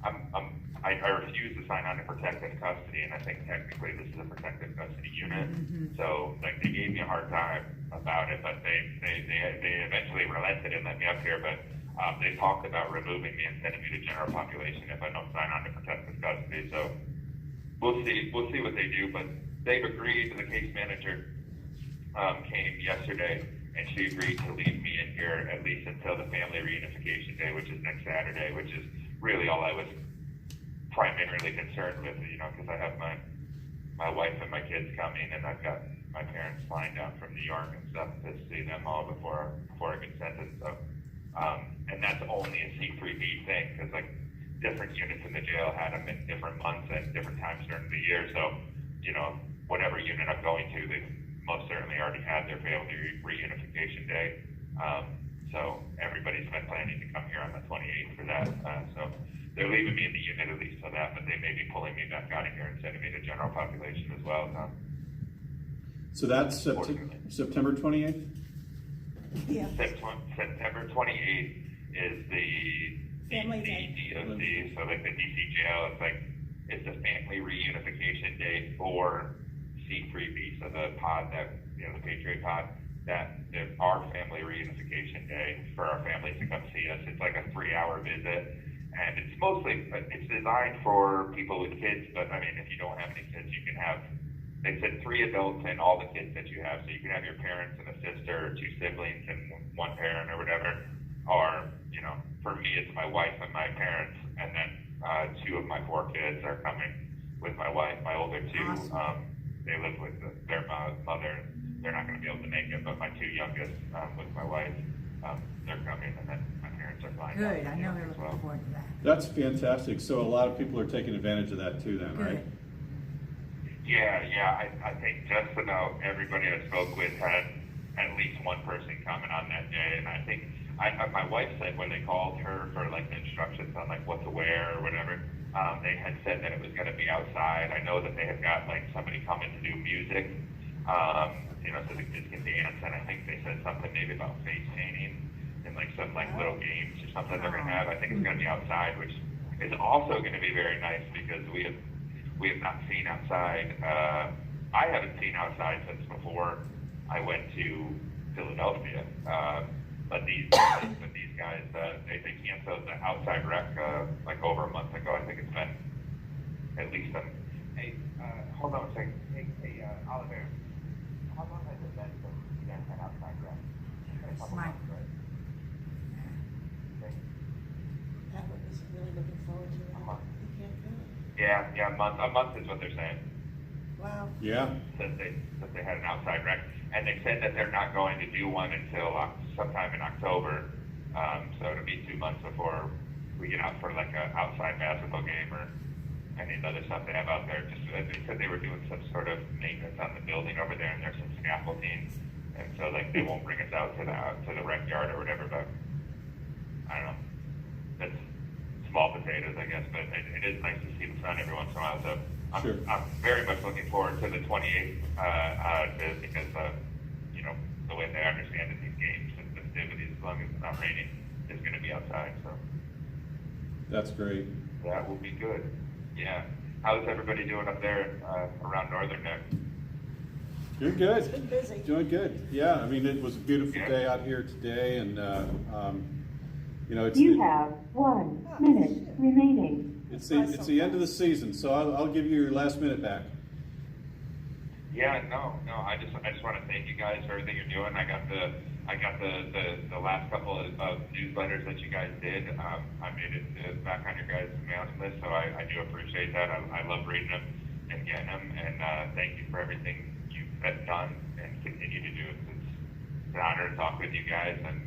I refused to sign on to protective custody, and I think technically this is a protective custody unit. So they gave me a hard time about it, but they eventually relented and let me up here. But they talked about removing me and sending me to general population if I don't sign on to protective custody. So we'll see what they do. But they've agreed. The case manager came yesterday, and she agreed to leave me in here at least until the family reunification day, which is next Saturday, which is really all I was primarily concerned with, because I have my wife and my kids coming, and I've got my parents flying down from New York and stuff to see them all before I get sentenced. So, and that's only a C3B thing, because different units in the jail had them in different months and different times during the year. So, whatever unit I'm going to, they most certainly already had their family reunification day. So everybody's been planning to come here on the 28th for that. So they're leaving me in the unit at least for that, but they may be pulling me back out of here and sending me to general population as well. So that's September 28th? Yeah. September 28th is the Family DC DOC, so the DC jail. It's the family reunification day for C3B, so the pod the Patriot pod, our family reunification day for our families to come see us. It's like a 3-hour visit, and it's designed for people with kids, but if you don't have any kids, you can have, they said 3 adults and all the kids that you have, so you can have your parents and a sister, or 2 siblings and 1 parent or whatever, or, for me, it's my wife and my parents, and then 2 of my 4 kids are coming with my wife. My older 2, they live with their mother. They're not going to be able to make it, but my 2 youngest with my wife, they're coming, and then my parents are flying. Good, I know they're looking forward to that. That's fantastic. So a lot of people are taking advantage of that too then, right? Yeah. I think just about everybody I spoke with had at least 1 person coming on that day, and I think my wife said when they called her for the instructions on what to wear or whatever, they had said that it was going to be outside. I know that they had got somebody coming to do music, so the kids can dance, and I think they said something maybe about face painting and some little games or something they're going to have. I think it's going to be outside, which is also going to be very nice because we have not seen outside. I haven't seen outside since before I went to Philadelphia. But these guys, they canceled the outside rec over a month ago. I think it's been at least hey, hold on a second. Hey, Oliver, how long has it been since you guys had outside rec? A couple months, right? Albert is really looking forward to it. He can't do it. Yeah, a month is what they're saying. Wow. Yeah. Since they had an outside rec, and they said that they're not going to do one until sometime in October. So it'll be 2 months before we get out for an outside basketball game or any other stuff they have out there. Just they said they were doing some sort of maintenance on the building over there, and there's some scaffolding, and so they won't bring us out to the rec yard or whatever. But I don't know. That's small potatoes, I guess, but it is nice to see the sun every once in a while. So I'm very much looking forward to the 28th because the way they understand that these games and festivities, as long as it's not raining, is going to be outside. So that's great. That will be good. Yeah. How's everybody doing up there around Northern Neck? Doing good. It's been busy. Doing good. Yeah, I mean, it was a beautiful day out here today, and you know, You have 1 minute remaining. it's the end of the season, so I'll give you your last minute back. Yeah, no. I just want to thank you guys for everything you're doing. I got the last couple of newsletters that you guys did. I made it back on your guys' mailing list, so I do appreciate that. I love reading them and getting them, and thank you for everything you've done and continue to do. It's an honor to talk with you guys, and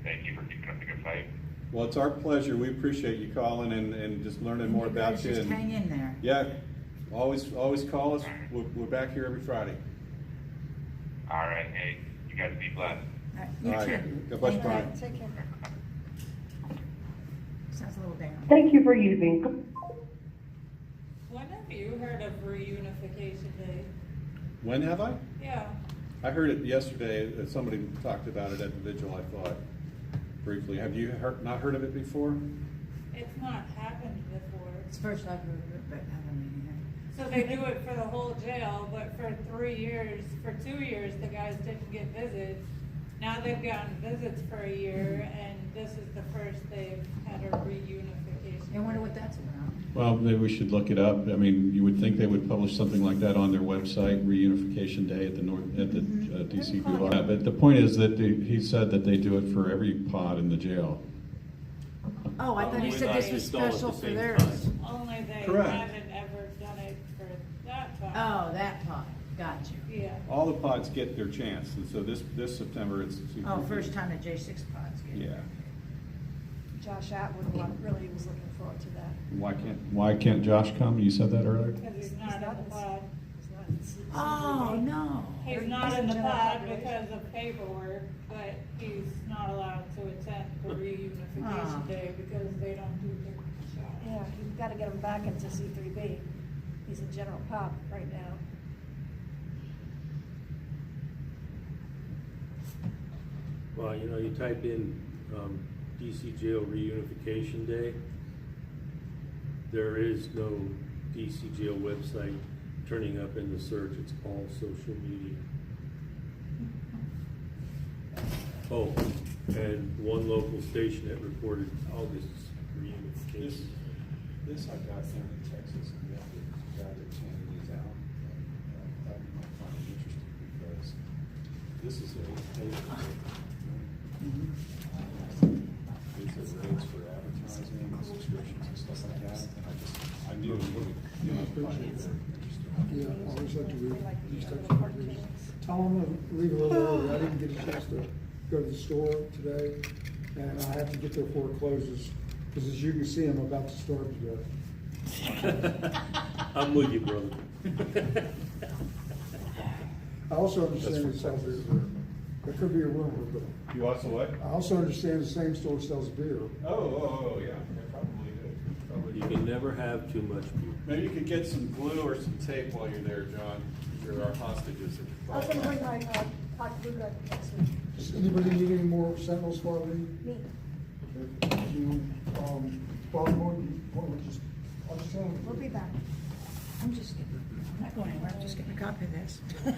thank you for keeping up the good fight. Well, it's our pleasure. We appreciate you calling and just learning more about you. Just And hang in there. yeah, always call us. We're back here every Friday. All right, hey, you guys be blessed. You All too. right. God bless, Brian. Take care. Sounds a little down. Thank you for using. When have you heard of Reunification Day? When have I? Yeah. I heard it yesterday. Somebody talked about it at the vigil. I thought briefly. Have you not heard of it before? It's not happened before. It's the first I've heard of it, but I haven't So they do it for the whole jail, but for 2 years, the guys didn't get visits. Now they've gotten visits for a year, and this is the first they've had a reunification. I wonder what that's about. Well, maybe we should look it up. I mean, you would think they would publish something like that on their website, Reunification Day at the DC Bureau. Yeah, but the point is that he said that they do it for every pod in the jail. Oh, I thought you said this was special for theirs. Only they Correct. haven't ever done it for that time. Oh, that part. Got you. Yeah. All the pods get their chance, and so this September it's. Oh, first time the J6 pods get it. Yeah. Josh Atwood really was looking forward to that. Why can't Josh come? You said that earlier. Because he's not in the pod. He's not in season Oh, three. no. He's not in the pod because of paperwork, but he's not allowed to attend the reunification day because they don't do their job. Yeah, you've got to get him back into C3B. He's in general pop right now. Well, you know, you type in DC Jail Reunification Day. There is no DC Jail website turning up in the search. It's all social media. Oh, and one local station that reported August's reunification. This I got down in Texas, and we have to gather candidates out. That you might find interesting because this is these are rates for advertising and subscriptions and stuff like that, and I knew it would, find it very interesting. Yeah, I always like to read these types of things. Tell them to leave a little early. I didn't get a chance to go to the store today, and I have to get there before it closes, because as you can see, I'm about to starve to death. I'm with you, brother. I also understand it sells beer. There could be a rumor, but You also what? I also understand the same store sells beer. Oh, yeah, they probably do. You can never have too much beer. Maybe you could get some glue or some tape while you're there, John. You're our hostages. I was going to bring my hot glue gun next week. Does anybody need any more Sentinels for me? Me. Baltimore, you want to just, I'll just tell them. We'll be back. I'm not going anywhere. I'm just getting a copy of this. Do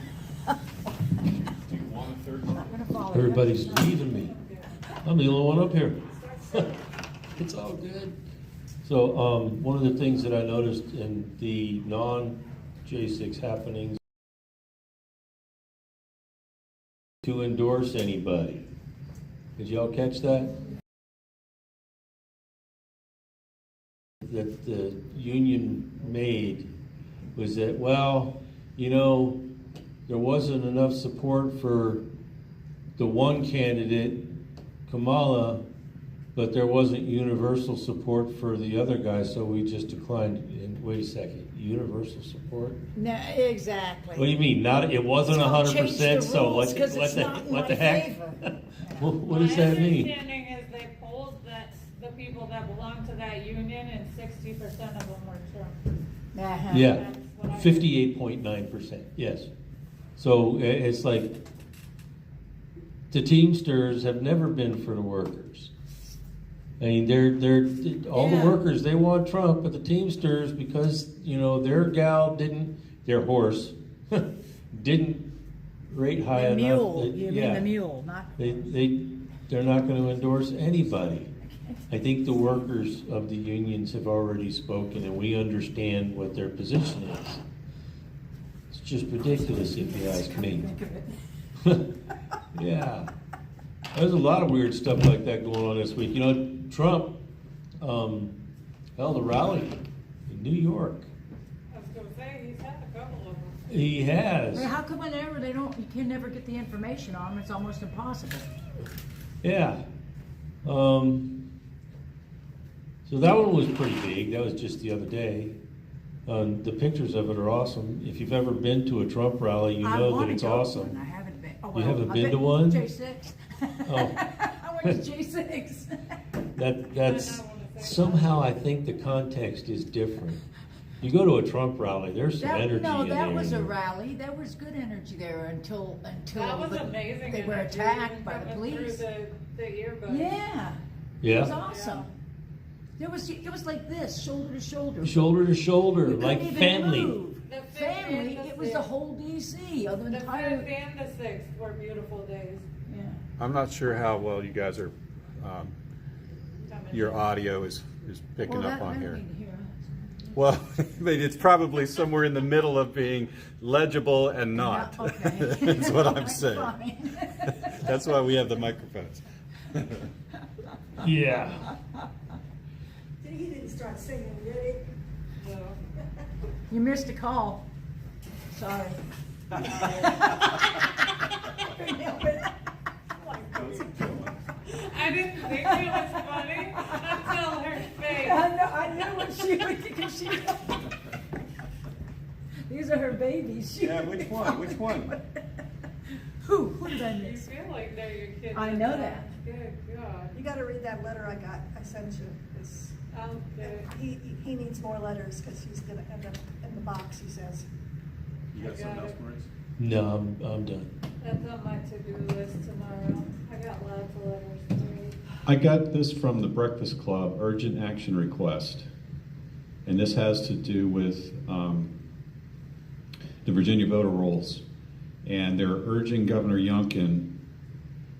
you want a third I'm one? not going to follow you. Everybody's leaving me. I'm the only one up here. It's all good. So, one of the things that I noticed in the non-J6 happenings to endorse anybody. Did y'all catch that? That the union made was that, well, you know, there wasn't enough support for the one candidate, Kamala, but there wasn't universal support for the other guy, so we just declined. And wait a second, universal support? No, exactly. What do you mean? Not, it wasn't Don't change the 100%, so rules, 'cause it's not in what my the heck? favor. What does that mean? My understanding is they polled that the people that belong to that union, and 60% of them were Trump. Uh-huh. Yeah, That's what I- 58.9%, yes. So it's like, the Teamsters have never been for the workers. I mean, they're all the Yeah. workers, they want Trump, but the Teamsters, because, you know, their horse, didn't rate high The enough. mule, that- you mean yeah, the mule, not, they're not gonna endorse anybody. I think the workers of the unions have already spoken, and we understand what their position is. It's just ridiculous if you ask me. Yeah. There's a lot of weird stuff like that going on this week. You know, Trump held a rally in New York. I was gonna say, he's had a couple of them. He has. Well, how come whenever you can never get the information on them, it's almost impossible. Yeah. So that one was pretty big. That was just the other day. The pictures of it are awesome. If you've ever been to a Trump rally, you I know wanna that it's go to awesome. one. I haven't been. Oh, You haven't I've been to one? J6. Oh. I went to J6. That's somehow I think the context is different. You go to a Trump rally, there's some energy No, in that there. was a rally. There was good energy there until That was amazing. they were energy attacked by the coming through police. the earbuds. Yeah. Yeah. It was awesome. It was like this, shoulder to shoulder. Shoulder to shoulder, You like couldn't even family. move. The fifth Family. and the It was the sixth. whole DC. The The entire. 5th and the 6th were beautiful days. Yeah. I'm not sure how well you guys are, your audio is picking up on here. Well, it's probably somewhere in the middle of being legible and not. Yeah, okay. That's what I'm That's saying. fine. That's why we have the microphones. Yeah. He didn't start singing, did he? So. You missed a call. Sorry. I didn't think it was funny until her face. I knew what she would, because she. These are her babies. Yeah, which one? Which one? Who did I You miss? feel like they're your kids. I know that. Good God. You gotta read that letter I sent you, 'cause Okay. he needs more letters, because he's gonna end up in the box, he says. You got something else, Maurice? No, I'm done. That's on my to-do list tomorrow. I got lots of letters to read. I got this from the Breakfast Club, urgent action request. And this has to do with the Virginia voter rolls. And they're urging Governor Youngkin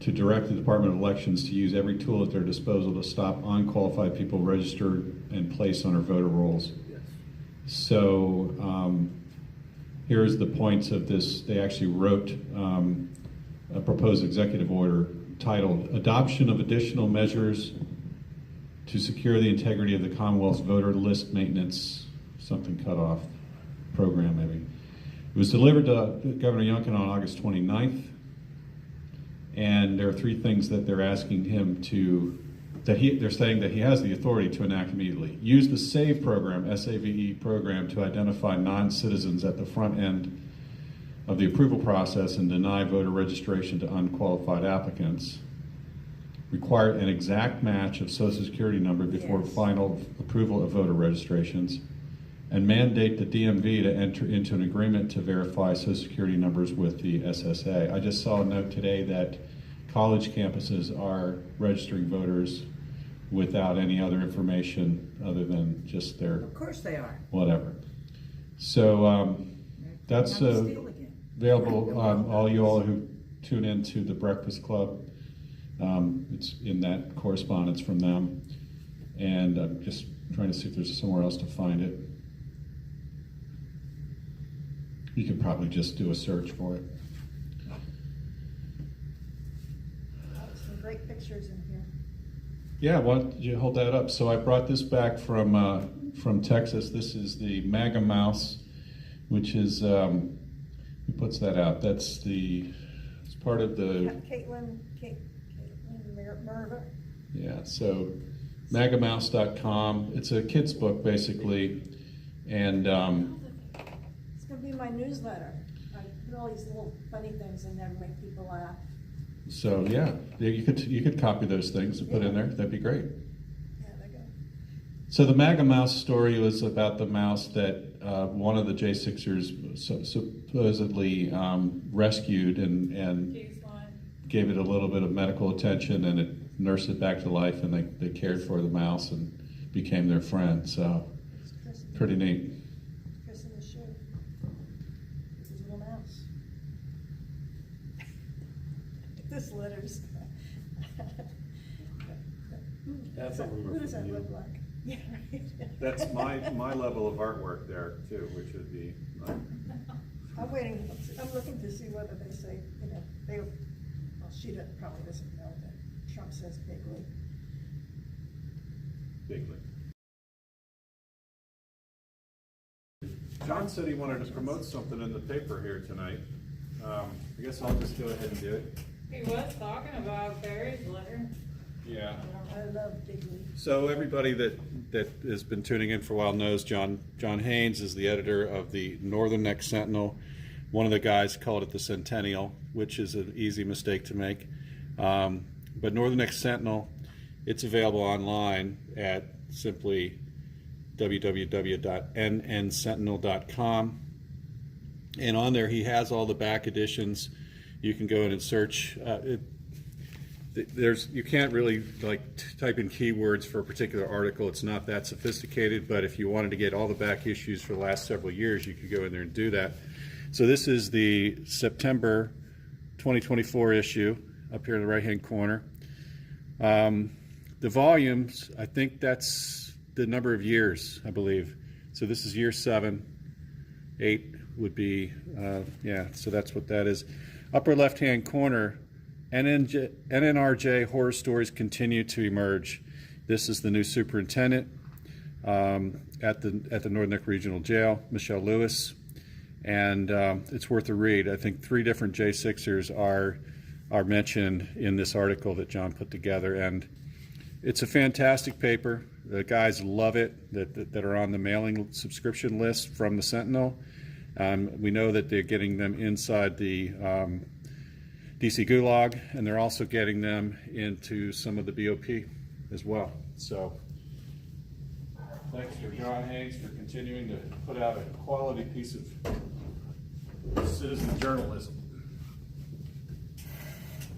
to direct the Department of Elections to use every tool at their disposal to stop unqualified people registered and placed on our voter rolls. So here's the points of this. They actually wrote a proposed executive order titled Adoption of Additional Measures to Secure the Integrity of the Commonwealth's Voter List Maintenance, something cut off program maybe. It was delivered to Governor Youngkin on August 29th. And there are three things that they're asking him to, they're saying that he has the authority to enact immediately. Use the SAVE program, S-A-V-E program, to identify non-citizens at the front end of the approval process and deny voter registration to unqualified applicants. Require an exact match of Social Security number before final approval of voter registrations. And mandate the DMV to enter into an agreement to verify Social Security numbers with the SSA. I just saw a note today that college campuses are registering voters without any other information other than just their Of course they are. whatever. So that's available on all you all who tune into the Breakfast Club. It's in that correspondence from them. And I'm just trying to see if there's somewhere else to find it. You could probably just do a search for it. Some great pictures in here. Yeah, why don't you hold that up? So I brought this back from Texas. This is the MAGA Mouse, which is, who puts that out? It's part of the... Caitlin Merva. Yeah, so magamouse.com. It's a kid's book, basically. And It's gonna be my newsletter. I put all these little funny things in there to make people laugh. so, yeah, you could copy those things and put in there. That'd be great. Yeah, they go. So the MAGA Mouse story was about the mouse that one of the J6ers supposedly rescued and gave it a little bit of medical attention, and it nursed it back to life, and they cared for the mouse and became their friend. So pretty neat. Chris in the shoe. This is a little mouse. This letters. Half of them are What does from that you. look like? Yeah, right. That's my level of artwork there too, which would be, I'm waiting, I'm looking to see whether they say, you know, they, well, she probably doesn't know that Trump says bigly. bigly. John said he wanted to promote something in the paper here tonight. I guess I'll just go ahead and do it. He was talking about Barry's letter. Yeah. I love bigly. So everybody that has been tuning in for a while knows John Haynes is the editor of the Northern Neck Sentinel. One of the guys called it the Centennial, which is an easy mistake to make. But Northern Neck Sentinel, it's available online at simply www.nnsentinel.com. And on there he has all the back editions. You can go in and search. You can't really like type in keywords for a particular article. It's not that sophisticated, but if you wanted to get all the back issues for the last several years, you could go in there and do that. So this is the September 2024 issue up here in the right-hand corner. The volumes, I think that's the number of years, I believe. So this is year 7, 8 would be, yeah, so that's what that is. Upper left-hand corner, NNRJ horror stories continue to emerge. This is the new superintendent at the Northern Neck Regional Jail, Michelle Lewis, and it's worth a read. I think 3 different J6ers are mentioned in this article that John put together, and it's a fantastic paper. The guys love it that are on the mailing subscription list from the Sentinel. We know that they're getting them inside the DC Gulag, and they're also getting them into some of the BOP as well. So thanks to John Haynes for continuing to put out a quality piece of citizen journalism.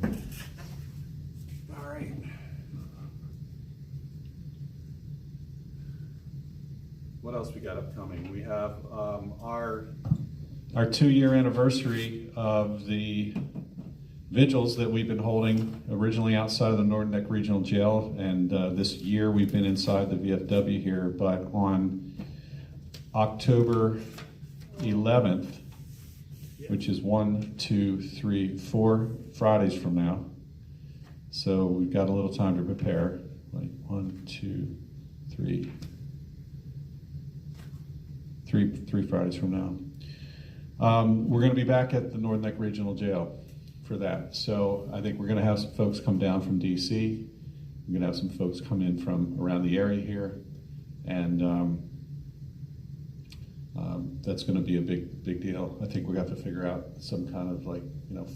All right. What else we got upcoming? We have our 2-year anniversary of the vigils that we've been holding originally outside of the Northern Neck Regional Jail, and this year we've been inside the VFW here, but on October 11th, which is 1, 2, 3, 4 Fridays from now, so we've got a little time to prepare, like 1, 2, 3 Fridays from now. We're going to be back at the Northern Neck Regional Jail for that. So I think we're going to have some folks come down from DC. We're going to have some folks come in from around the area here, and that's going to be a big deal. I think we have to figure out some kind of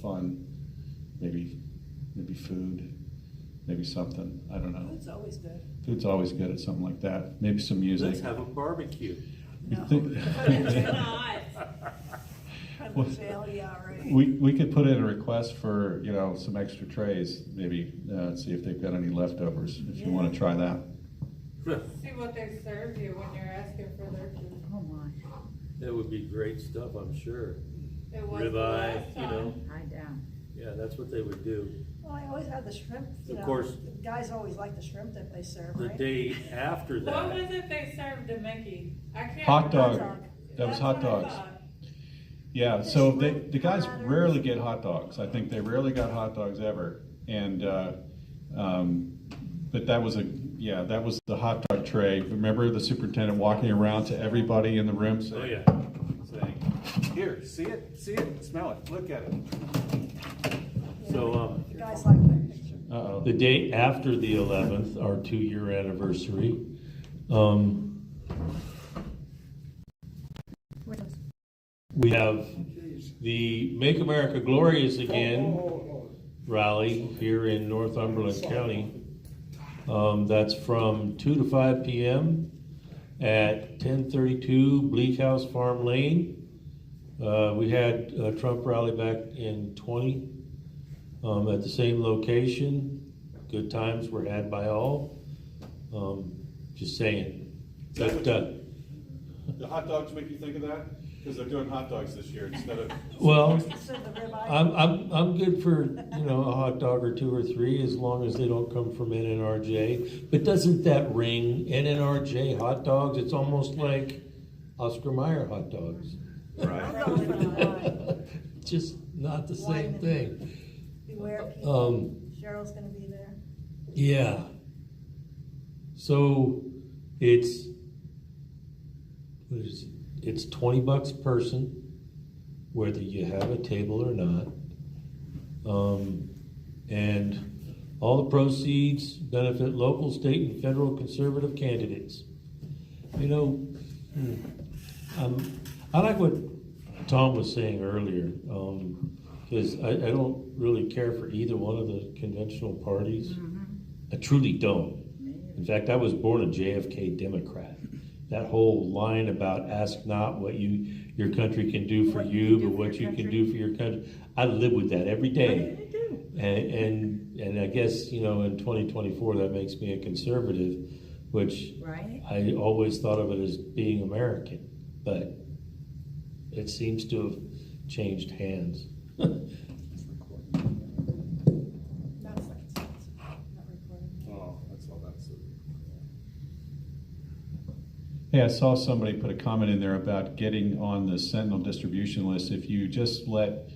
fun, maybe food, maybe something. I don't know. Food's always good. Food's always good at something like that. Maybe some music. Let's have a barbecue. No. Jail, yeah, right. We could put in a request for some extra trays, maybe see if they've got any leftovers. If you want to try that. See what they serve you when you're asking for their food. Oh my. That would be great stuff, I'm sure. It was the Ribeye, last time. High down. Yeah, that's what they would do. Well, I always have the shrimp. Of course. The guys always like the shrimp that they serve, The right? day after What that, was it they served to Mickey? I can't Hot dog. remember. That was That's hot what I dogs. thought. Yeah, so the guys rarely get hot dogs. I think they rarely got hot dogs ever. And but that was the hot dog tray. Remember the superintendent walking around to everybody in the room saying, saying, "Here, see it, smell it, look at it." so The guys like that picture. the day after the 11th, our 2-year anniversary, we have the Make America Glorious Again rally here in Northumberland County. That's from 2 to 5 p.m. at 1032 Bleak House Farm Lane. We had a Trump rally back in 20 at the same location. Good times were had by all. Just saying. But, the hot dogs make you think of that? Because they're doing hot dogs this year instead of. Well, So the ribeye. I'm good for, a hot dog or 2 or 3 as long as they don't come from NNRJ. But doesn't that ring NNRJ hot dogs? It's almost like Oscar Mayer hot dogs. Right. Just not the same thing. Beware people. Cheryl's gonna be there. Yeah. So it's $20 a person, whether you have a table or not. And all the proceeds benefit local, state, and federal conservative candidates. I like what Tom was saying earlier, because I don't really care for either one of the conventional parties. I truly don't. In fact, I was born a JFK Democrat. That whole line about ask not what your country can do for you, but what you can do for your country. I live with that every day. And I guess, in 2024, that makes me a conservative, which I always thought of it as being American, but it seems to have changed hands. Hey, I saw somebody put a comment in there about getting on the Sentinel distribution list. If you just let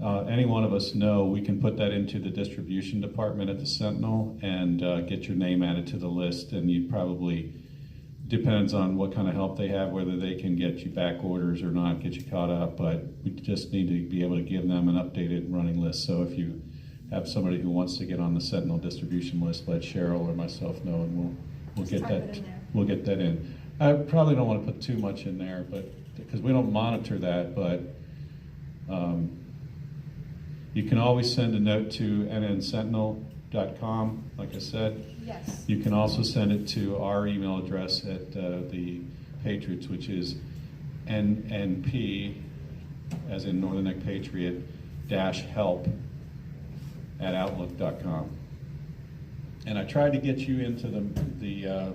any one of us know, we can put that into the distribution department at the Sentinel and get your name added to the list. And you probably, depends on what kind of help they have, whether they can get you back orders or not, get you caught up. But we just need to be able to give them an updated running list. So if you have somebody who wants to get on the Sentinel distribution list, let Cheryl or myself know, and we'll get that. We'll get that in. I probably don't want to put too much in there, but because we don't monitor that, but you can always send a note to nnsentinel.com, like I said. Yes. You can also send it to our email address at the Patriots, which is nnp, as in Northern Neck Patriot, -help @outlook.com. And I tried to get you into the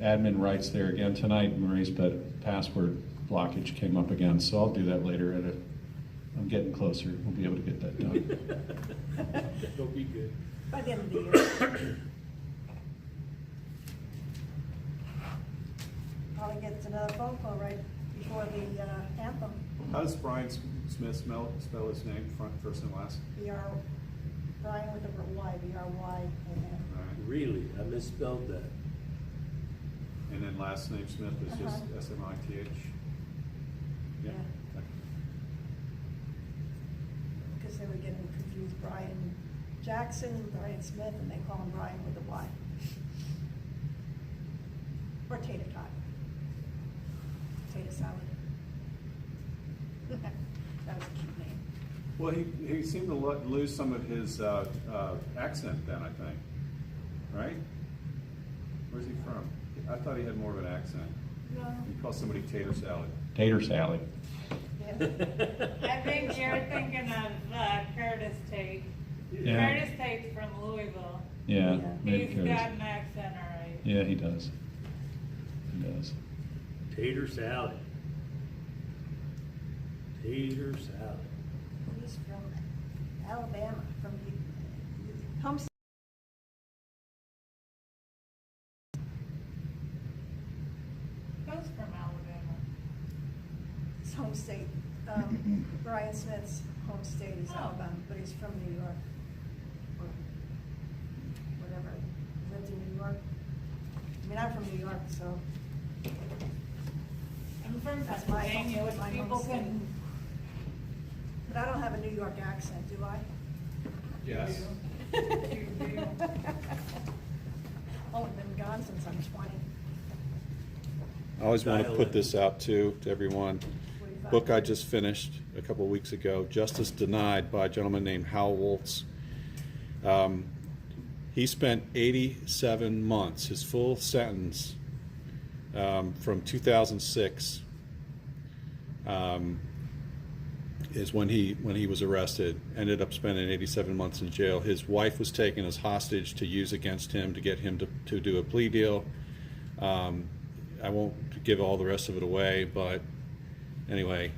admin rights there again tonight, Maurice, but password blockage came up again, so I'll do that later. I'm getting closer. We'll be able to get that done. That'll be good. By the end of the year. Probably gets another phone call right before the anthem. How does Brian Smith spell his name, first and last? Brian with a Y, B-R-Y, amen. Really? I misspelled that. And then last name Smith is just S-M-I-T-H? Yeah. Because they were getting confused, Brian Jackson, Brian Smith, and they call him Brian with a Y. Or tater tot. Potato salad. That was a cute name. Well, he seemed to lose some of his accent then, I think. Right? Where's he from? I thought he had more of an accent. No. He called somebody tater salad. Tater salad. I think you're thinking of Curtis Tate. Yeah. Curtis Tate's from Louisville. Yeah. maybe He's got an accent, all right. Yeah, he does. He does. Tater salad. Tater salad. He's from Alabama, from Homestead. Who's from Alabama? His home state. Brian Smith's home state is Alabama, but he's from New York. Or whatever. Lived in New York. I mean, I'm from New York, so. I'm from That's my Pennsylvania, home- which my people home can. But I don't have a New York accent, do I? Yes. You do. Only been gone since I'm 20. I always want to put this out too to everyone. Book I just finished a couple of weeks ago, Justice Denied, by a gentleman named Hal Woltz. He spent 87 months, his full sentence from 2006 is when he was arrested. Ended up spending 87 months in jail. His wife was taken as hostage to use against him to get him to do a plea deal. I won't give all the rest of it away, but Anyway,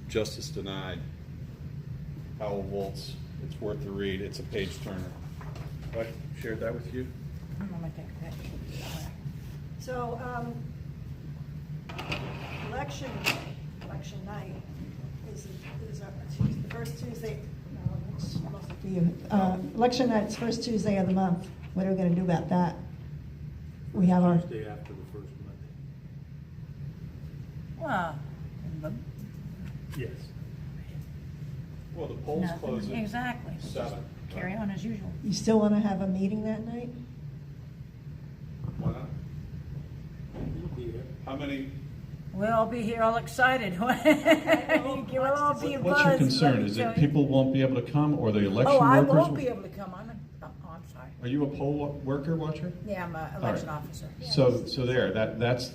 justice denied. Howell Woltz. It's worth the read. It's a page turner. I shared that with you. I'm gonna take a picture. So, election night is the first Tuesday, no, it's mostly for you. Election night's first Tuesday of the month. What are we gonna do about that? We have our, Tuesday after the first Monday. Well, Yes. Well, the polls close nothing, at exactly. 7. Carry on as usual. you still wanna have a meeting that night? Why not? How many? We'll all be here all excited. We'll all be buzzed. What's your concern? let me Is tell it you. people won't be able to come, or the election Oh, I workers? won't be able to come. I'm sorry. Are you a poll worker, watcher? Yeah, I'm an All election right. officer. So there, that's,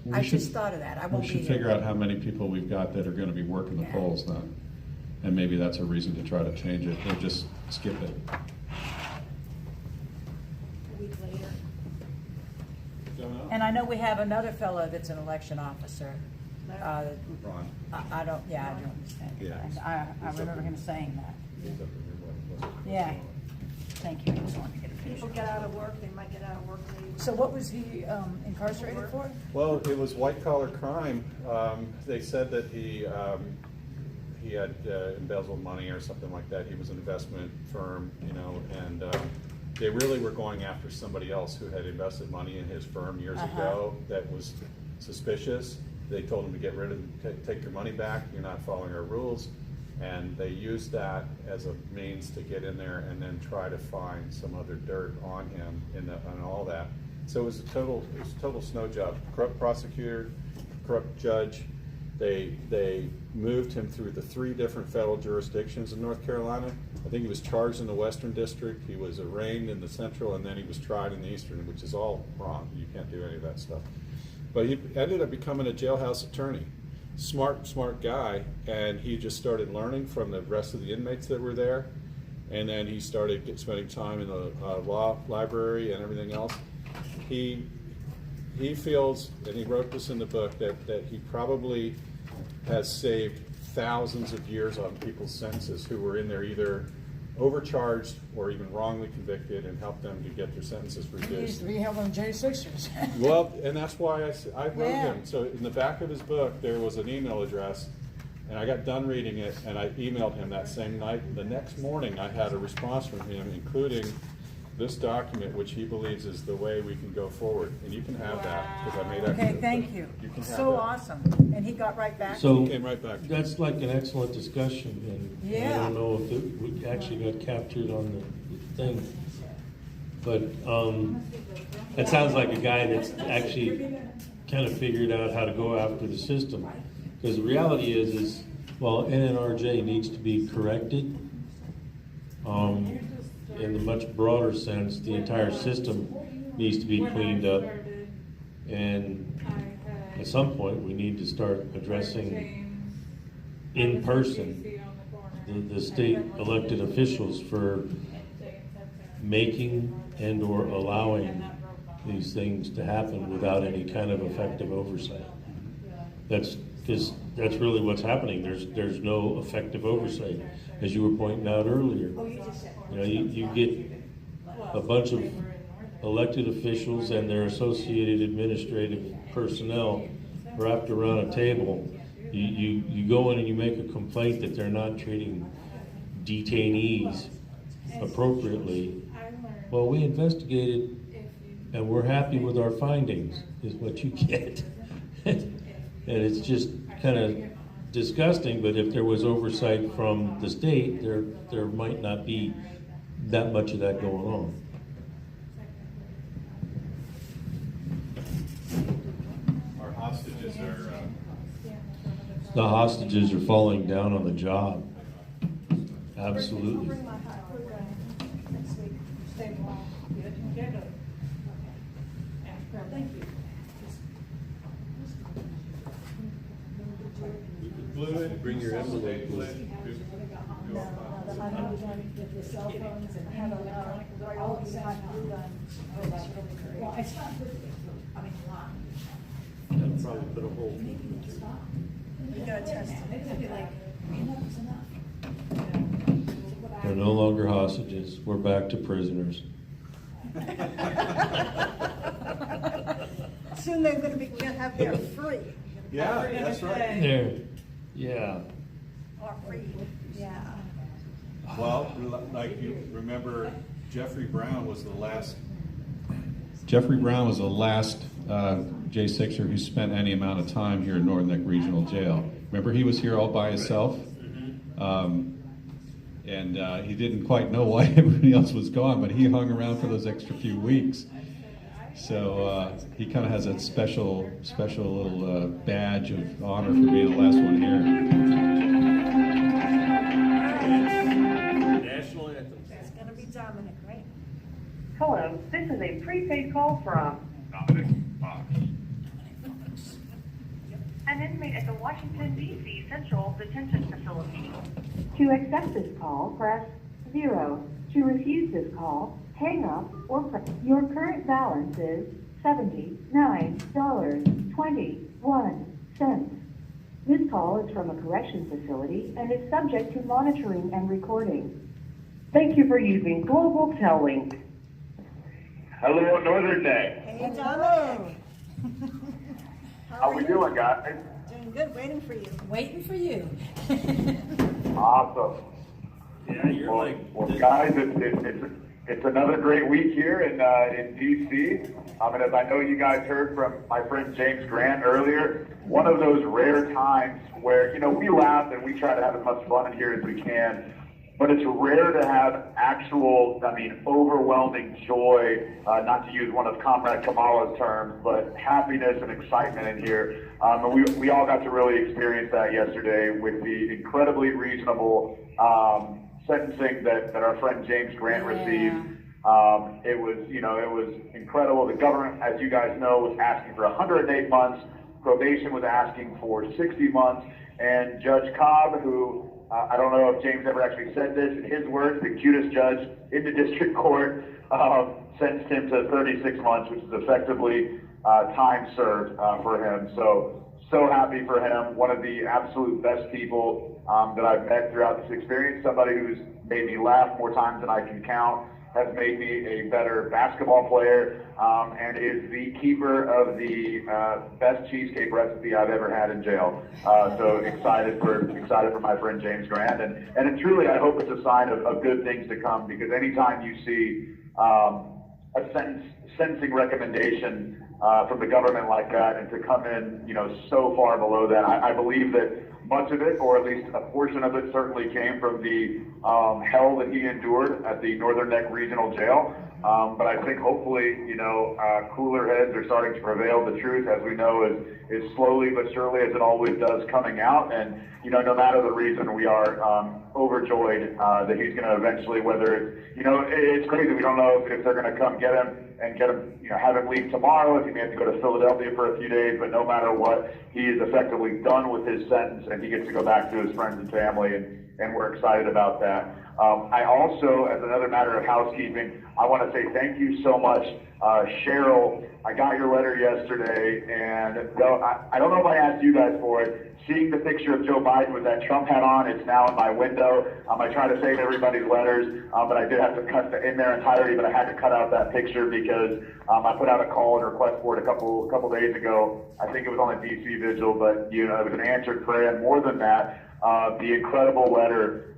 we I should. just thought of that. I won't We be should here. figure out how many people we've got that are gonna be working the Yeah. polls then. And maybe that's a reason to try to change it, or just skip it. A week later. And I know we have another fellow that's an election officer. Ron. I don't understand. Yeah. I remember him saying that. Yeah. Thank you. I just wanted to get a People picture. get out of work, they might get out of work late. So what was he incarcerated for? Well, it was white collar crime. They said that he had embezzled money or something like that. He was an investment firm, and they really were going after somebody else who had invested money in his firm years ago that was suspicious. They told him to get rid of, take your money back. You're not following our rules. And they used that as a means to get in there and then try to find some other dirt on him and all that. So it was a total snow job. Corrupt prosecutor, corrupt judge. They moved him through the 3 different federal jurisdictions in North Carolina. I think he was charged in the Western District, he was arraigned in the Central, and then he was tried in the Eastern, which is all wrong. You can't do any of that stuff. But he ended up becoming a jailhouse attorney. Smart guy, and he just started learning from the rest of the inmates that were there. And then he started spending time in the law library and everything else. He feels, and he wrote this in the book, that he probably has saved thousands of years on people's sentences who were in there either overcharged or even wrongly convicted, and helped them to get their sentences He used reduced. to be held on J6ers. Well, and that's why I wrote Yeah. him. So in the back of his book, there was an email address, and I got done reading it, and I emailed him that same night. The next morning, I had a response from him, including this document, which he believes is the way we can go forward. And you can have that, because I made extra. Okay, thank you. You can have So that. awesome. And he got right back? So, He came right back. that's like an excellent discussion, and I Yeah. don't know if we actually got captured on the thing. But, it sounds like a guy that's actually kind of figured out how to go after the system. Because the reality is, well, NNRJ needs to be corrected. In the much broader sense, the entire system needs to be cleaned up. And at some point, we need to start addressing in person the state elected officials for making and or allowing these things to happen without any kind of effective oversight. That's because that's really what's happening. There's no effective oversight, as you were pointing out earlier. You get a bunch of elected officials and their associated administrative personnel wrapped around a table. You go in and you make a complaint that they're not treating detainees appropriately. Well, we investigated and we're happy with our findings, is what you get. And it's just kind of disgusting, but if there was oversight from the state, there might not be that much of that going on. Our hostages are, The hostages are falling down on the job. Absolutely. I'll bring my program next week. Stay long. Thank you. Bring your envelope, please. The money was on with the cell phones and have all these hot glue guns. Well, it's not good. I mean, That'll probably put a hole. You gotta test it. They're no longer hostages. We're back to prisoners. Soon they're gonna have their free. Yeah, that's right. There, yeah. Or free, yeah. Well, like you remember, Jeffrey Brown was the last J6er who spent any amount of time here in Northern Neck Regional Jail. Remember, he was here all by himself, and he didn't quite know why everybody else was gone, but he hung around for those extra few weeks. So he kind of has that special little badge of honor for being the last one here. National anthem. It's gonna be Dominic, right? Hello, this is a prepaid call from Dominic Fox. an inmate at the Washington, D.C. Central Detention Facility. To accept this call, press 0. To refuse this call, hang up or press. Your current balance is $79.21. This call is from a correction facility and is subject to monitoring and recording. Thank you for using Global Tellink. Hello, Northern Neck. Hey, Dominic. How we doing, guys? Doing good, waiting for you. Waiting for you. Awesome. Yeah, you're Well, guys, it's another great week here in DC. And as I know you guys heard from my friend James Grant earlier, one of those rare times where, we laugh and we try to have as much fun in here as we can, but it's rare to have actual, overwhelming joy, not to use one of Comrade Kamala's terms, but happiness and excitement in here. And we all got to really experience that yesterday with the incredibly reasonable sentencing that our friend James Grant received. It was incredible. The government, as you guys know, was asking for 108 months. Probation was asking for 60 months. And Judge Cobb, who, I don't know if James ever actually said this, in his words, the cutest judge in the district court, sentenced him to 36 months, which is effectively time served for him. So happy for him. One of the absolute best people that I've met throughout this experience. Somebody who's made me laugh more times than I can count, has made me a better basketball player, and is the keeper of the best cheesecake recipe I've ever had in jail. So excited for my friend James Grant, and truly I hope it's a sign of good things to come, because anytime you see a sentencing recommendation from the government like that, and to come in, so far below that, I believe that much of it, or at least a portion of it, certainly came from the hell that he endured at the Northern Neck Regional Jail. But I think hopefully, cooler heads are starting to prevail. The truth, as we know, is slowly but surely, as it always does, coming out. And, no matter the reason, we are overjoyed that he's going to eventually, whether it's crazy. We don't know if they're going to come get him and get him, have him leave tomorrow, if he may have to go to Philadelphia for a few days. But no matter what, he is effectively done with his sentence, and he gets to go back to his friends and family, and we're excited about that. I also, as another matter of housekeeping, I want to say thank you so much, Cheryl. I got your letter yesterday, and though I don't know if I asked you guys for it, seeing the picture of Joe Biden with that Trump hat on, it's now in my window. I try to save everybody's letters, but I did have to cut in their entirety, but I had to cut out that picture because I put out a call and request for it a couple days ago. I think it was on a DC vigil, but it was an answered prayer, and more than that, the incredible letter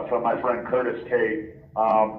from my friend Curtis Tate.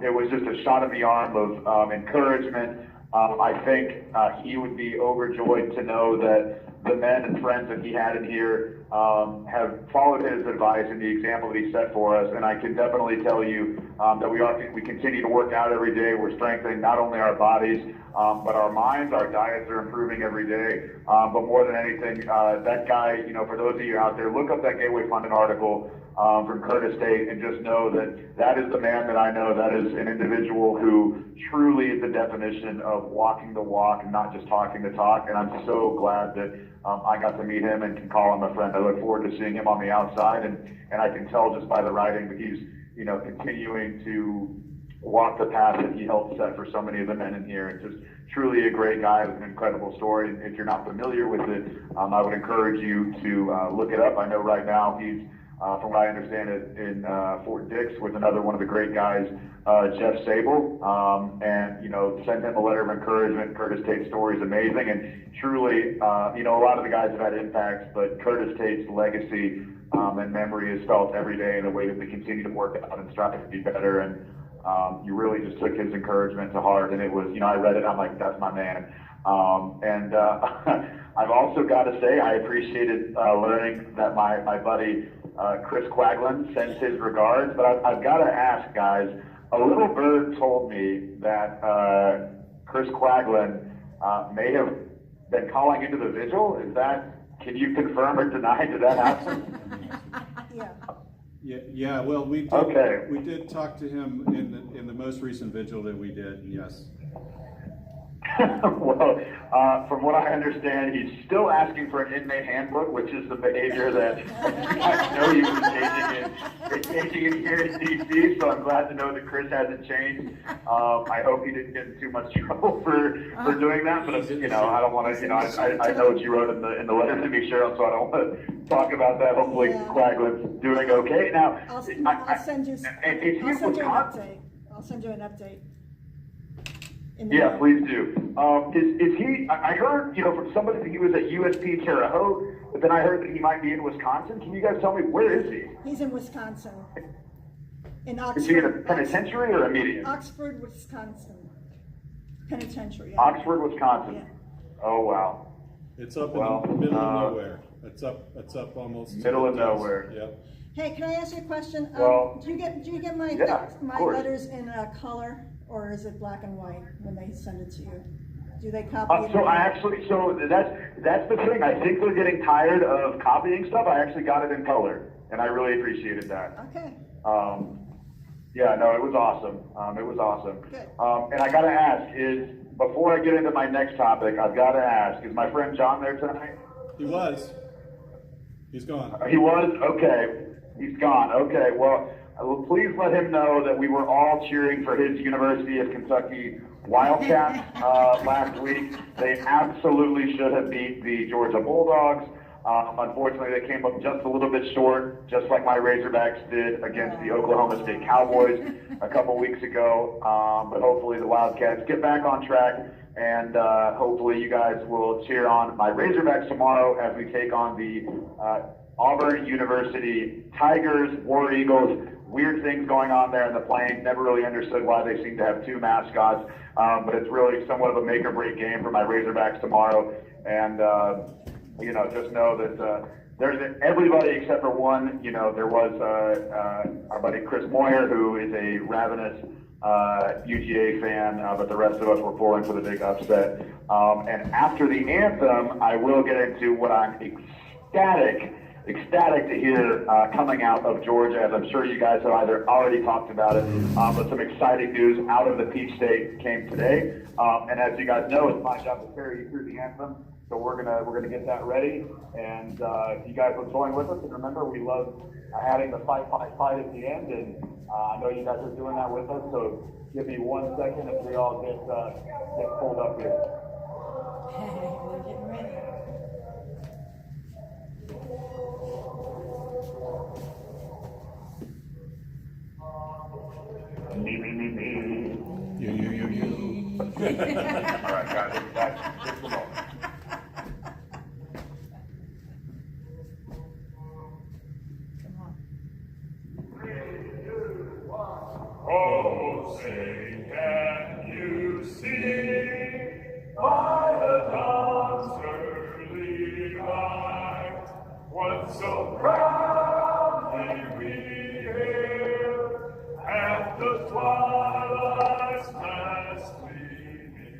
It was just a shot in the arm of encouragement. I think he would be overjoyed to know that the men and friends that he had in here have followed his advice and the example that he set for us. And I can definitely tell you that we continue to work out every day. We're strengthening not only our bodies, but our minds. Our diets are improving every day. But more than anything, that guy, for those of you out there, look up that Gateway Funding article from Curtis Tate, and just know that is the man that I know. That is an individual who truly is the definition of walking the walk and not just talking the talk. And I'm so glad that I got to meet him and can call him a friend. I look forward to seeing him on the outside, and I can tell just by the writing that he's continuing to walk the path that he helped set for so many of the men in here, and truly a great guy with an incredible story. If you're not familiar with it, I would encourage you to look it up. I know right now he's, from what I understand, in Fort Dix with another one of the great guys, Jeff Sable, and send him a letter of encouragement. Curtis Tate's story is amazing, and truly, a lot of the guys have had impacts, but Curtis Tate's legacy and memory is felt every day in the way that we continue to work out and strive to be better. And you really just took his encouragement to heart, and it was, I read it, I'm like, that's my man. I've also got to say, I appreciated learning that my buddy Chris Quaglin sends his regards, but I've got to ask, guys, a little bird told me that Chris Quaglin may have been calling into the vigil. Can you confirm or deny? Did that happen? Yeah. Well, we did talk to him in the most recent vigil that we did. Yes. Well, from what I understand, he's still asking for an inmate handbook, which is the behavior that I know you've been engaging in here in DC, so I'm glad to know that Chris hasn't changed. I hope he didn't get in too much trouble for doing that, but I don't want to, I know what you wrote in the letter to me, Cheryl, so I don't want to talk about that. Hopefully Quaglin's doing okay. Now, I'll send you an update. I'll send you an update. Yeah, please do. Is he, I heard, from somebody that he was at USP Terre Haute, but then I heard that he might be in Wisconsin. Can you guys tell me, where is he? He's in Wisconsin. In Oxford. Is he in a penitentiary or a median? Oxford, Wisconsin. Penitentiary. Yeah. Oxford, Wisconsin. Yeah. Oh, wow. It's up in the middle of nowhere. It's up almost. Middle of nowhere. Yep. Hey, can I ask you a question? Well, do you get my my letters in color, or is it black and white when they send it to you? Do they copy it? So that's the thing. I think they're getting tired of copying stuff. I actually got it in color, and I really appreciated that. Okay. Yeah, no, it was awesome. It was awesome. Good. And I got to ask, before I get into my next topic, I've got to ask, is my friend John there tonight? He was. He's gone. He was? Okay. He's gone. Okay. Well, please let him know that we were all cheering for his University of Kentucky Wildcats last week. They absolutely should have beat the Georgia Bulldogs. Unfortunately, they came up just a little bit short, just like my Razorbacks did against the Oklahoma State Cowboys a couple weeks ago. But hopefully the Wildcats get back on track, and hopefully you guys will cheer on my Razorbacks tomorrow as we take on the Auburn University Tigers, War Eagles. Weird things going on there in the Plains. Never really understood why they seem to have two mascots, but it's really somewhat of a make or break game for my Razorbacks tomorrow. And just know that there's everybody except for one. There was our buddy Chris Moyer, who is a ravenous UGA fan, but the rest of us were pulling for the big upset. And after the anthem, I will get into what I'm ecstatic to hear coming out of Georgia, as I'm sure you guys have either already talked about it, but some exciting news out of the Peach State came today. And as you guys know, it's my job to carry you through the anthem. So we're gonna get that ready, and if you guys will join with us, and remember, we love adding the fight at the end, and I know you guys are doing that with us. So give me 1 second if we all get pulled up here. We're getting ready. Me. You. All right, guys, that's the moment. Oh, say, can you see by the dawn's early light what so proudly we hail at the twilight's last gleaming,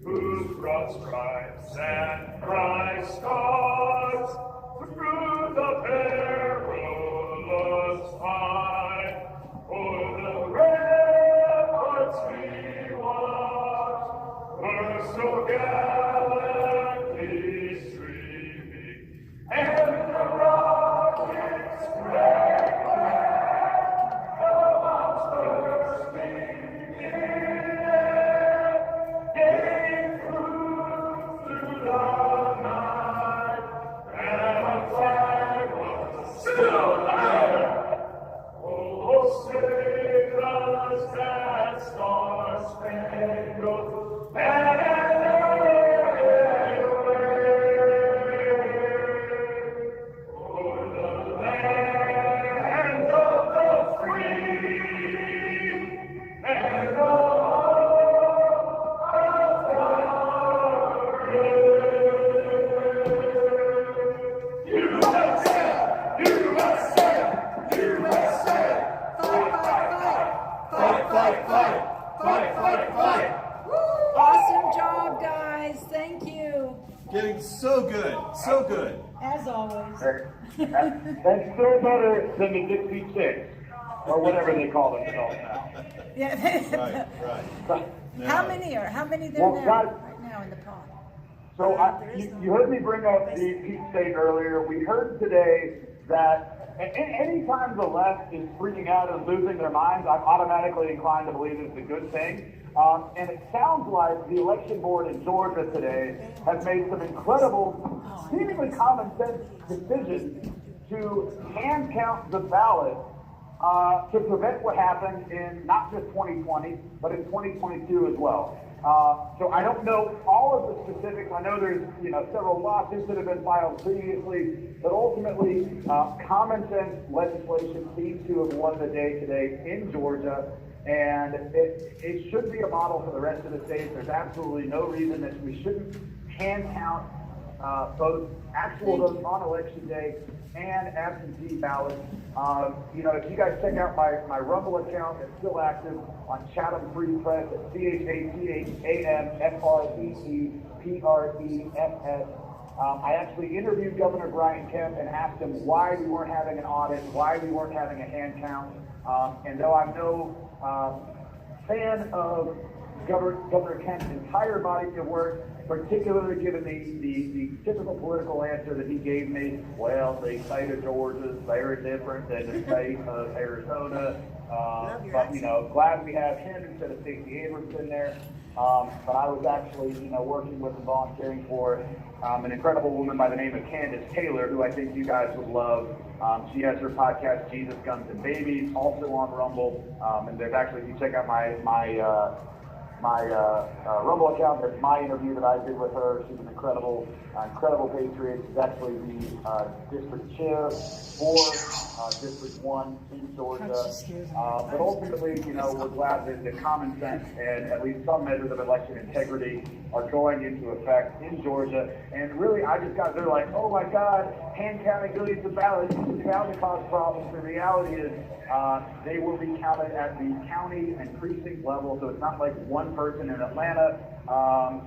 whose broad stripes and bright stars through the perilous fight o'er the ramparts we watched were so gallantly streaming, and the rocket so good. As always. That's still better than the Dixie Chicks, or whatever they call themselves now. Yeah. Right. How many there Well, now, guys, right now in the pod? So you heard me bring up the Peach State earlier. We heard today that anytime the left is freaking out and losing their minds, I'm automatically inclined to believe it's a good thing. And it sounds like the election board in Georgia today has made some incredible, seemingly common sense decisions to hand count the ballot to prevent what happened in not just 2020, but in 2022 as well. So I don't know all of the specifics. I know there's several lawsuits that have been filed previously, but ultimately common sense legislation seems to have won the day today in Georgia, and it should be a model for the rest of the states. There's absolutely no reason that we shouldn't hand count both actual votes on election day and absentee ballots. If you guys check out my Rumble account, it's still active on Chatham Free Press at ChathamFreePress. I actually interviewed Governor Brian Kemp and asked him why we weren't having an audit, why we weren't having a hand count. And though I'm no fan of Governor Kemp's entire body of work, particularly given the typical political answer that he gave me, well, the state of Georgia is very different than the state of Arizona. But glad we have him instead of Stacey Abrams in there. But I was actually, working with and volunteering for an incredible woman by the name of Candace Taylor, who I think you guys would love. She has her podcast, Jesus, Guns, and Babies, also on Rumble. And there's actually, if you check out my Rumble account, there's my interview that I did with her. She's an incredible patriot. She's actually the district chair for District 1 in Georgia. But ultimately, we're glad that the common sense and at least some measures of election integrity are going into effect in Georgia. And really, I just got there like, oh my God, hand counting billions of ballots is bound to cause problems. The reality is they will be counted at the county and precinct level, so it's not like one person in Atlanta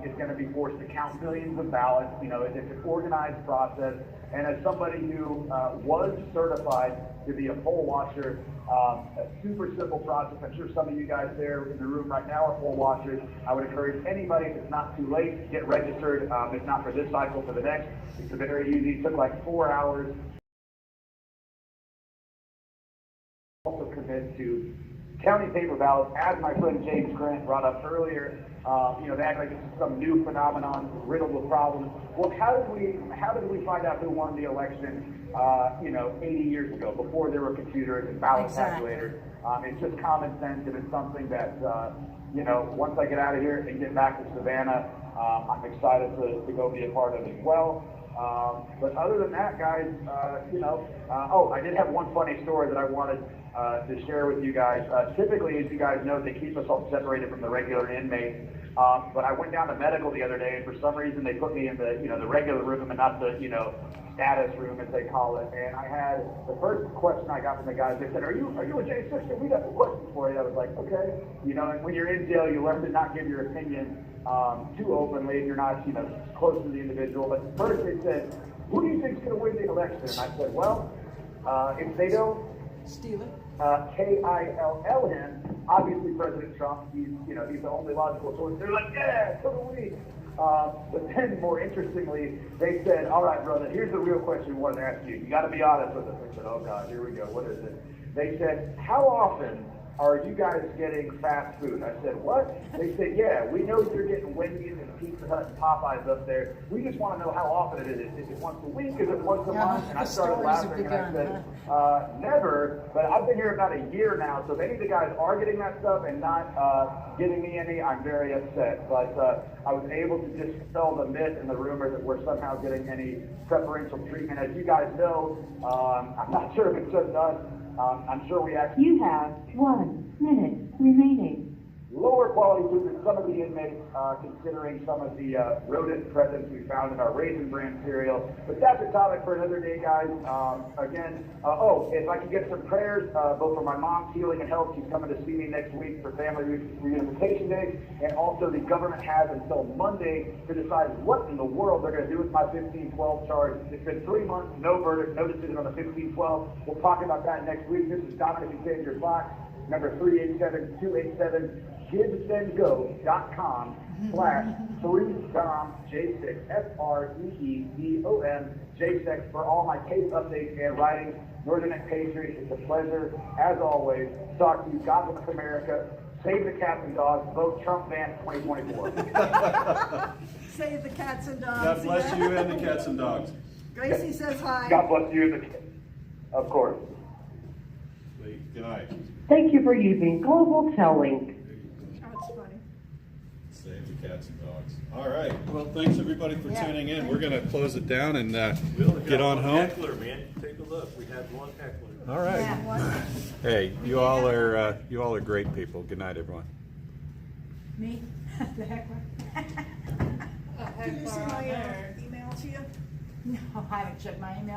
is going to be forced to count billions of ballots. It's an organized process. And as somebody who was certified to be a poll watcher, a super simple process. I'm sure some of you guys there in the room right now are poll watchers. I would encourage anybody, if it's not too late, to get registered. If not for this cycle, for the next. It's very easy. It took like 4 hours. Also commit to counting paper ballots, as my friend James Grant brought up earlier. They act like it's some new phenomenon riddled with problems. Well, how did we find out who won the election 80 years ago, before there were computers and ballot calculators? It's just common sense, and it's something that once I get out of here and get back to Savannah, I'm excited to go be a part of as well. But other than that, guys, I did have one funny story that I wanted to share with you guys. Typically, as you guys know, they keep us all separated from the regular inmates. But I went down to medical the other day, and for some reason they put me in the the regular room and not the status room, as they call it. And I had the first question I got from the guys. They said, "Are you a J6? We got some questions for you." I was like, "Okay." And when you're in jail, you learn to not give your opinion too openly, and you're not close to the individual. But first they said, "Who do you think's going to win the election?" And I said, "Well, if they don't steal it, KILL him, obviously President Trump. He's the only logical choice." They're like, "Yeah, so do we." But then, more interestingly, they said, "All right, brother, here's the real question we wanted to ask you. You got to be honest with us." I said, "Oh God, here we go. What is it?" They said, "How often are you guys getting fast food?" I said, "What?" They said, "Yeah, we know you're getting Wendy's and Pizza Hut and Popeyes up there. We just want to know how often it is. Is it once a week? Is it once a month?" And I started laughing and I said, "Never, but I've been here about a year now, so if any of the guys are getting that stuff and not giving me any, I'm very upset." But I was able to dispel the myth and the rumor that we're somehow getting any preferential treatment. As you guys know, I'm not sure if it's just us. I'm sure we actually... You have 1 minute remaining. lower quality food than some of the inmates, considering some of the rodent presence we found in our Raisin Bran cereal. But that's a topic for another day, guys. If I could get some prayers, both for my mom's healing and health. She's coming to see me next week for Family Reunification Day. And also the government has until Monday to decide what in the world they're going to do with my 1512 charge. It's been 3 months, no verdict, no decision on the 1512. We'll talk about that next week. This is Dominic Xavier Fox, number 387-287-GIVESENDGO.com/FreedomJ6, FREEDOM J6 for all my case updates and writings. Northern Neck Patriot, it's a pleasure, as always, to talk to you. God bless America. Save the cats and dogs. Vote Trump Van 2024. Save the cats and dogs. God bless you and the cats and dogs. Gracie says hi. God bless you and the kids. Of course. Good night. Thank you for using Global Tellink. That's funny. Save the cats and dogs. All right. Well, thanks everybody for tuning in. We're going to close it down and get on home. Heckler, man. Take a look. We had one heckler. All right. Yeah. Hey, you all are great people. Good night, everyone. Me? The heckler? Did you see my email to you? No, I haven't checked my email.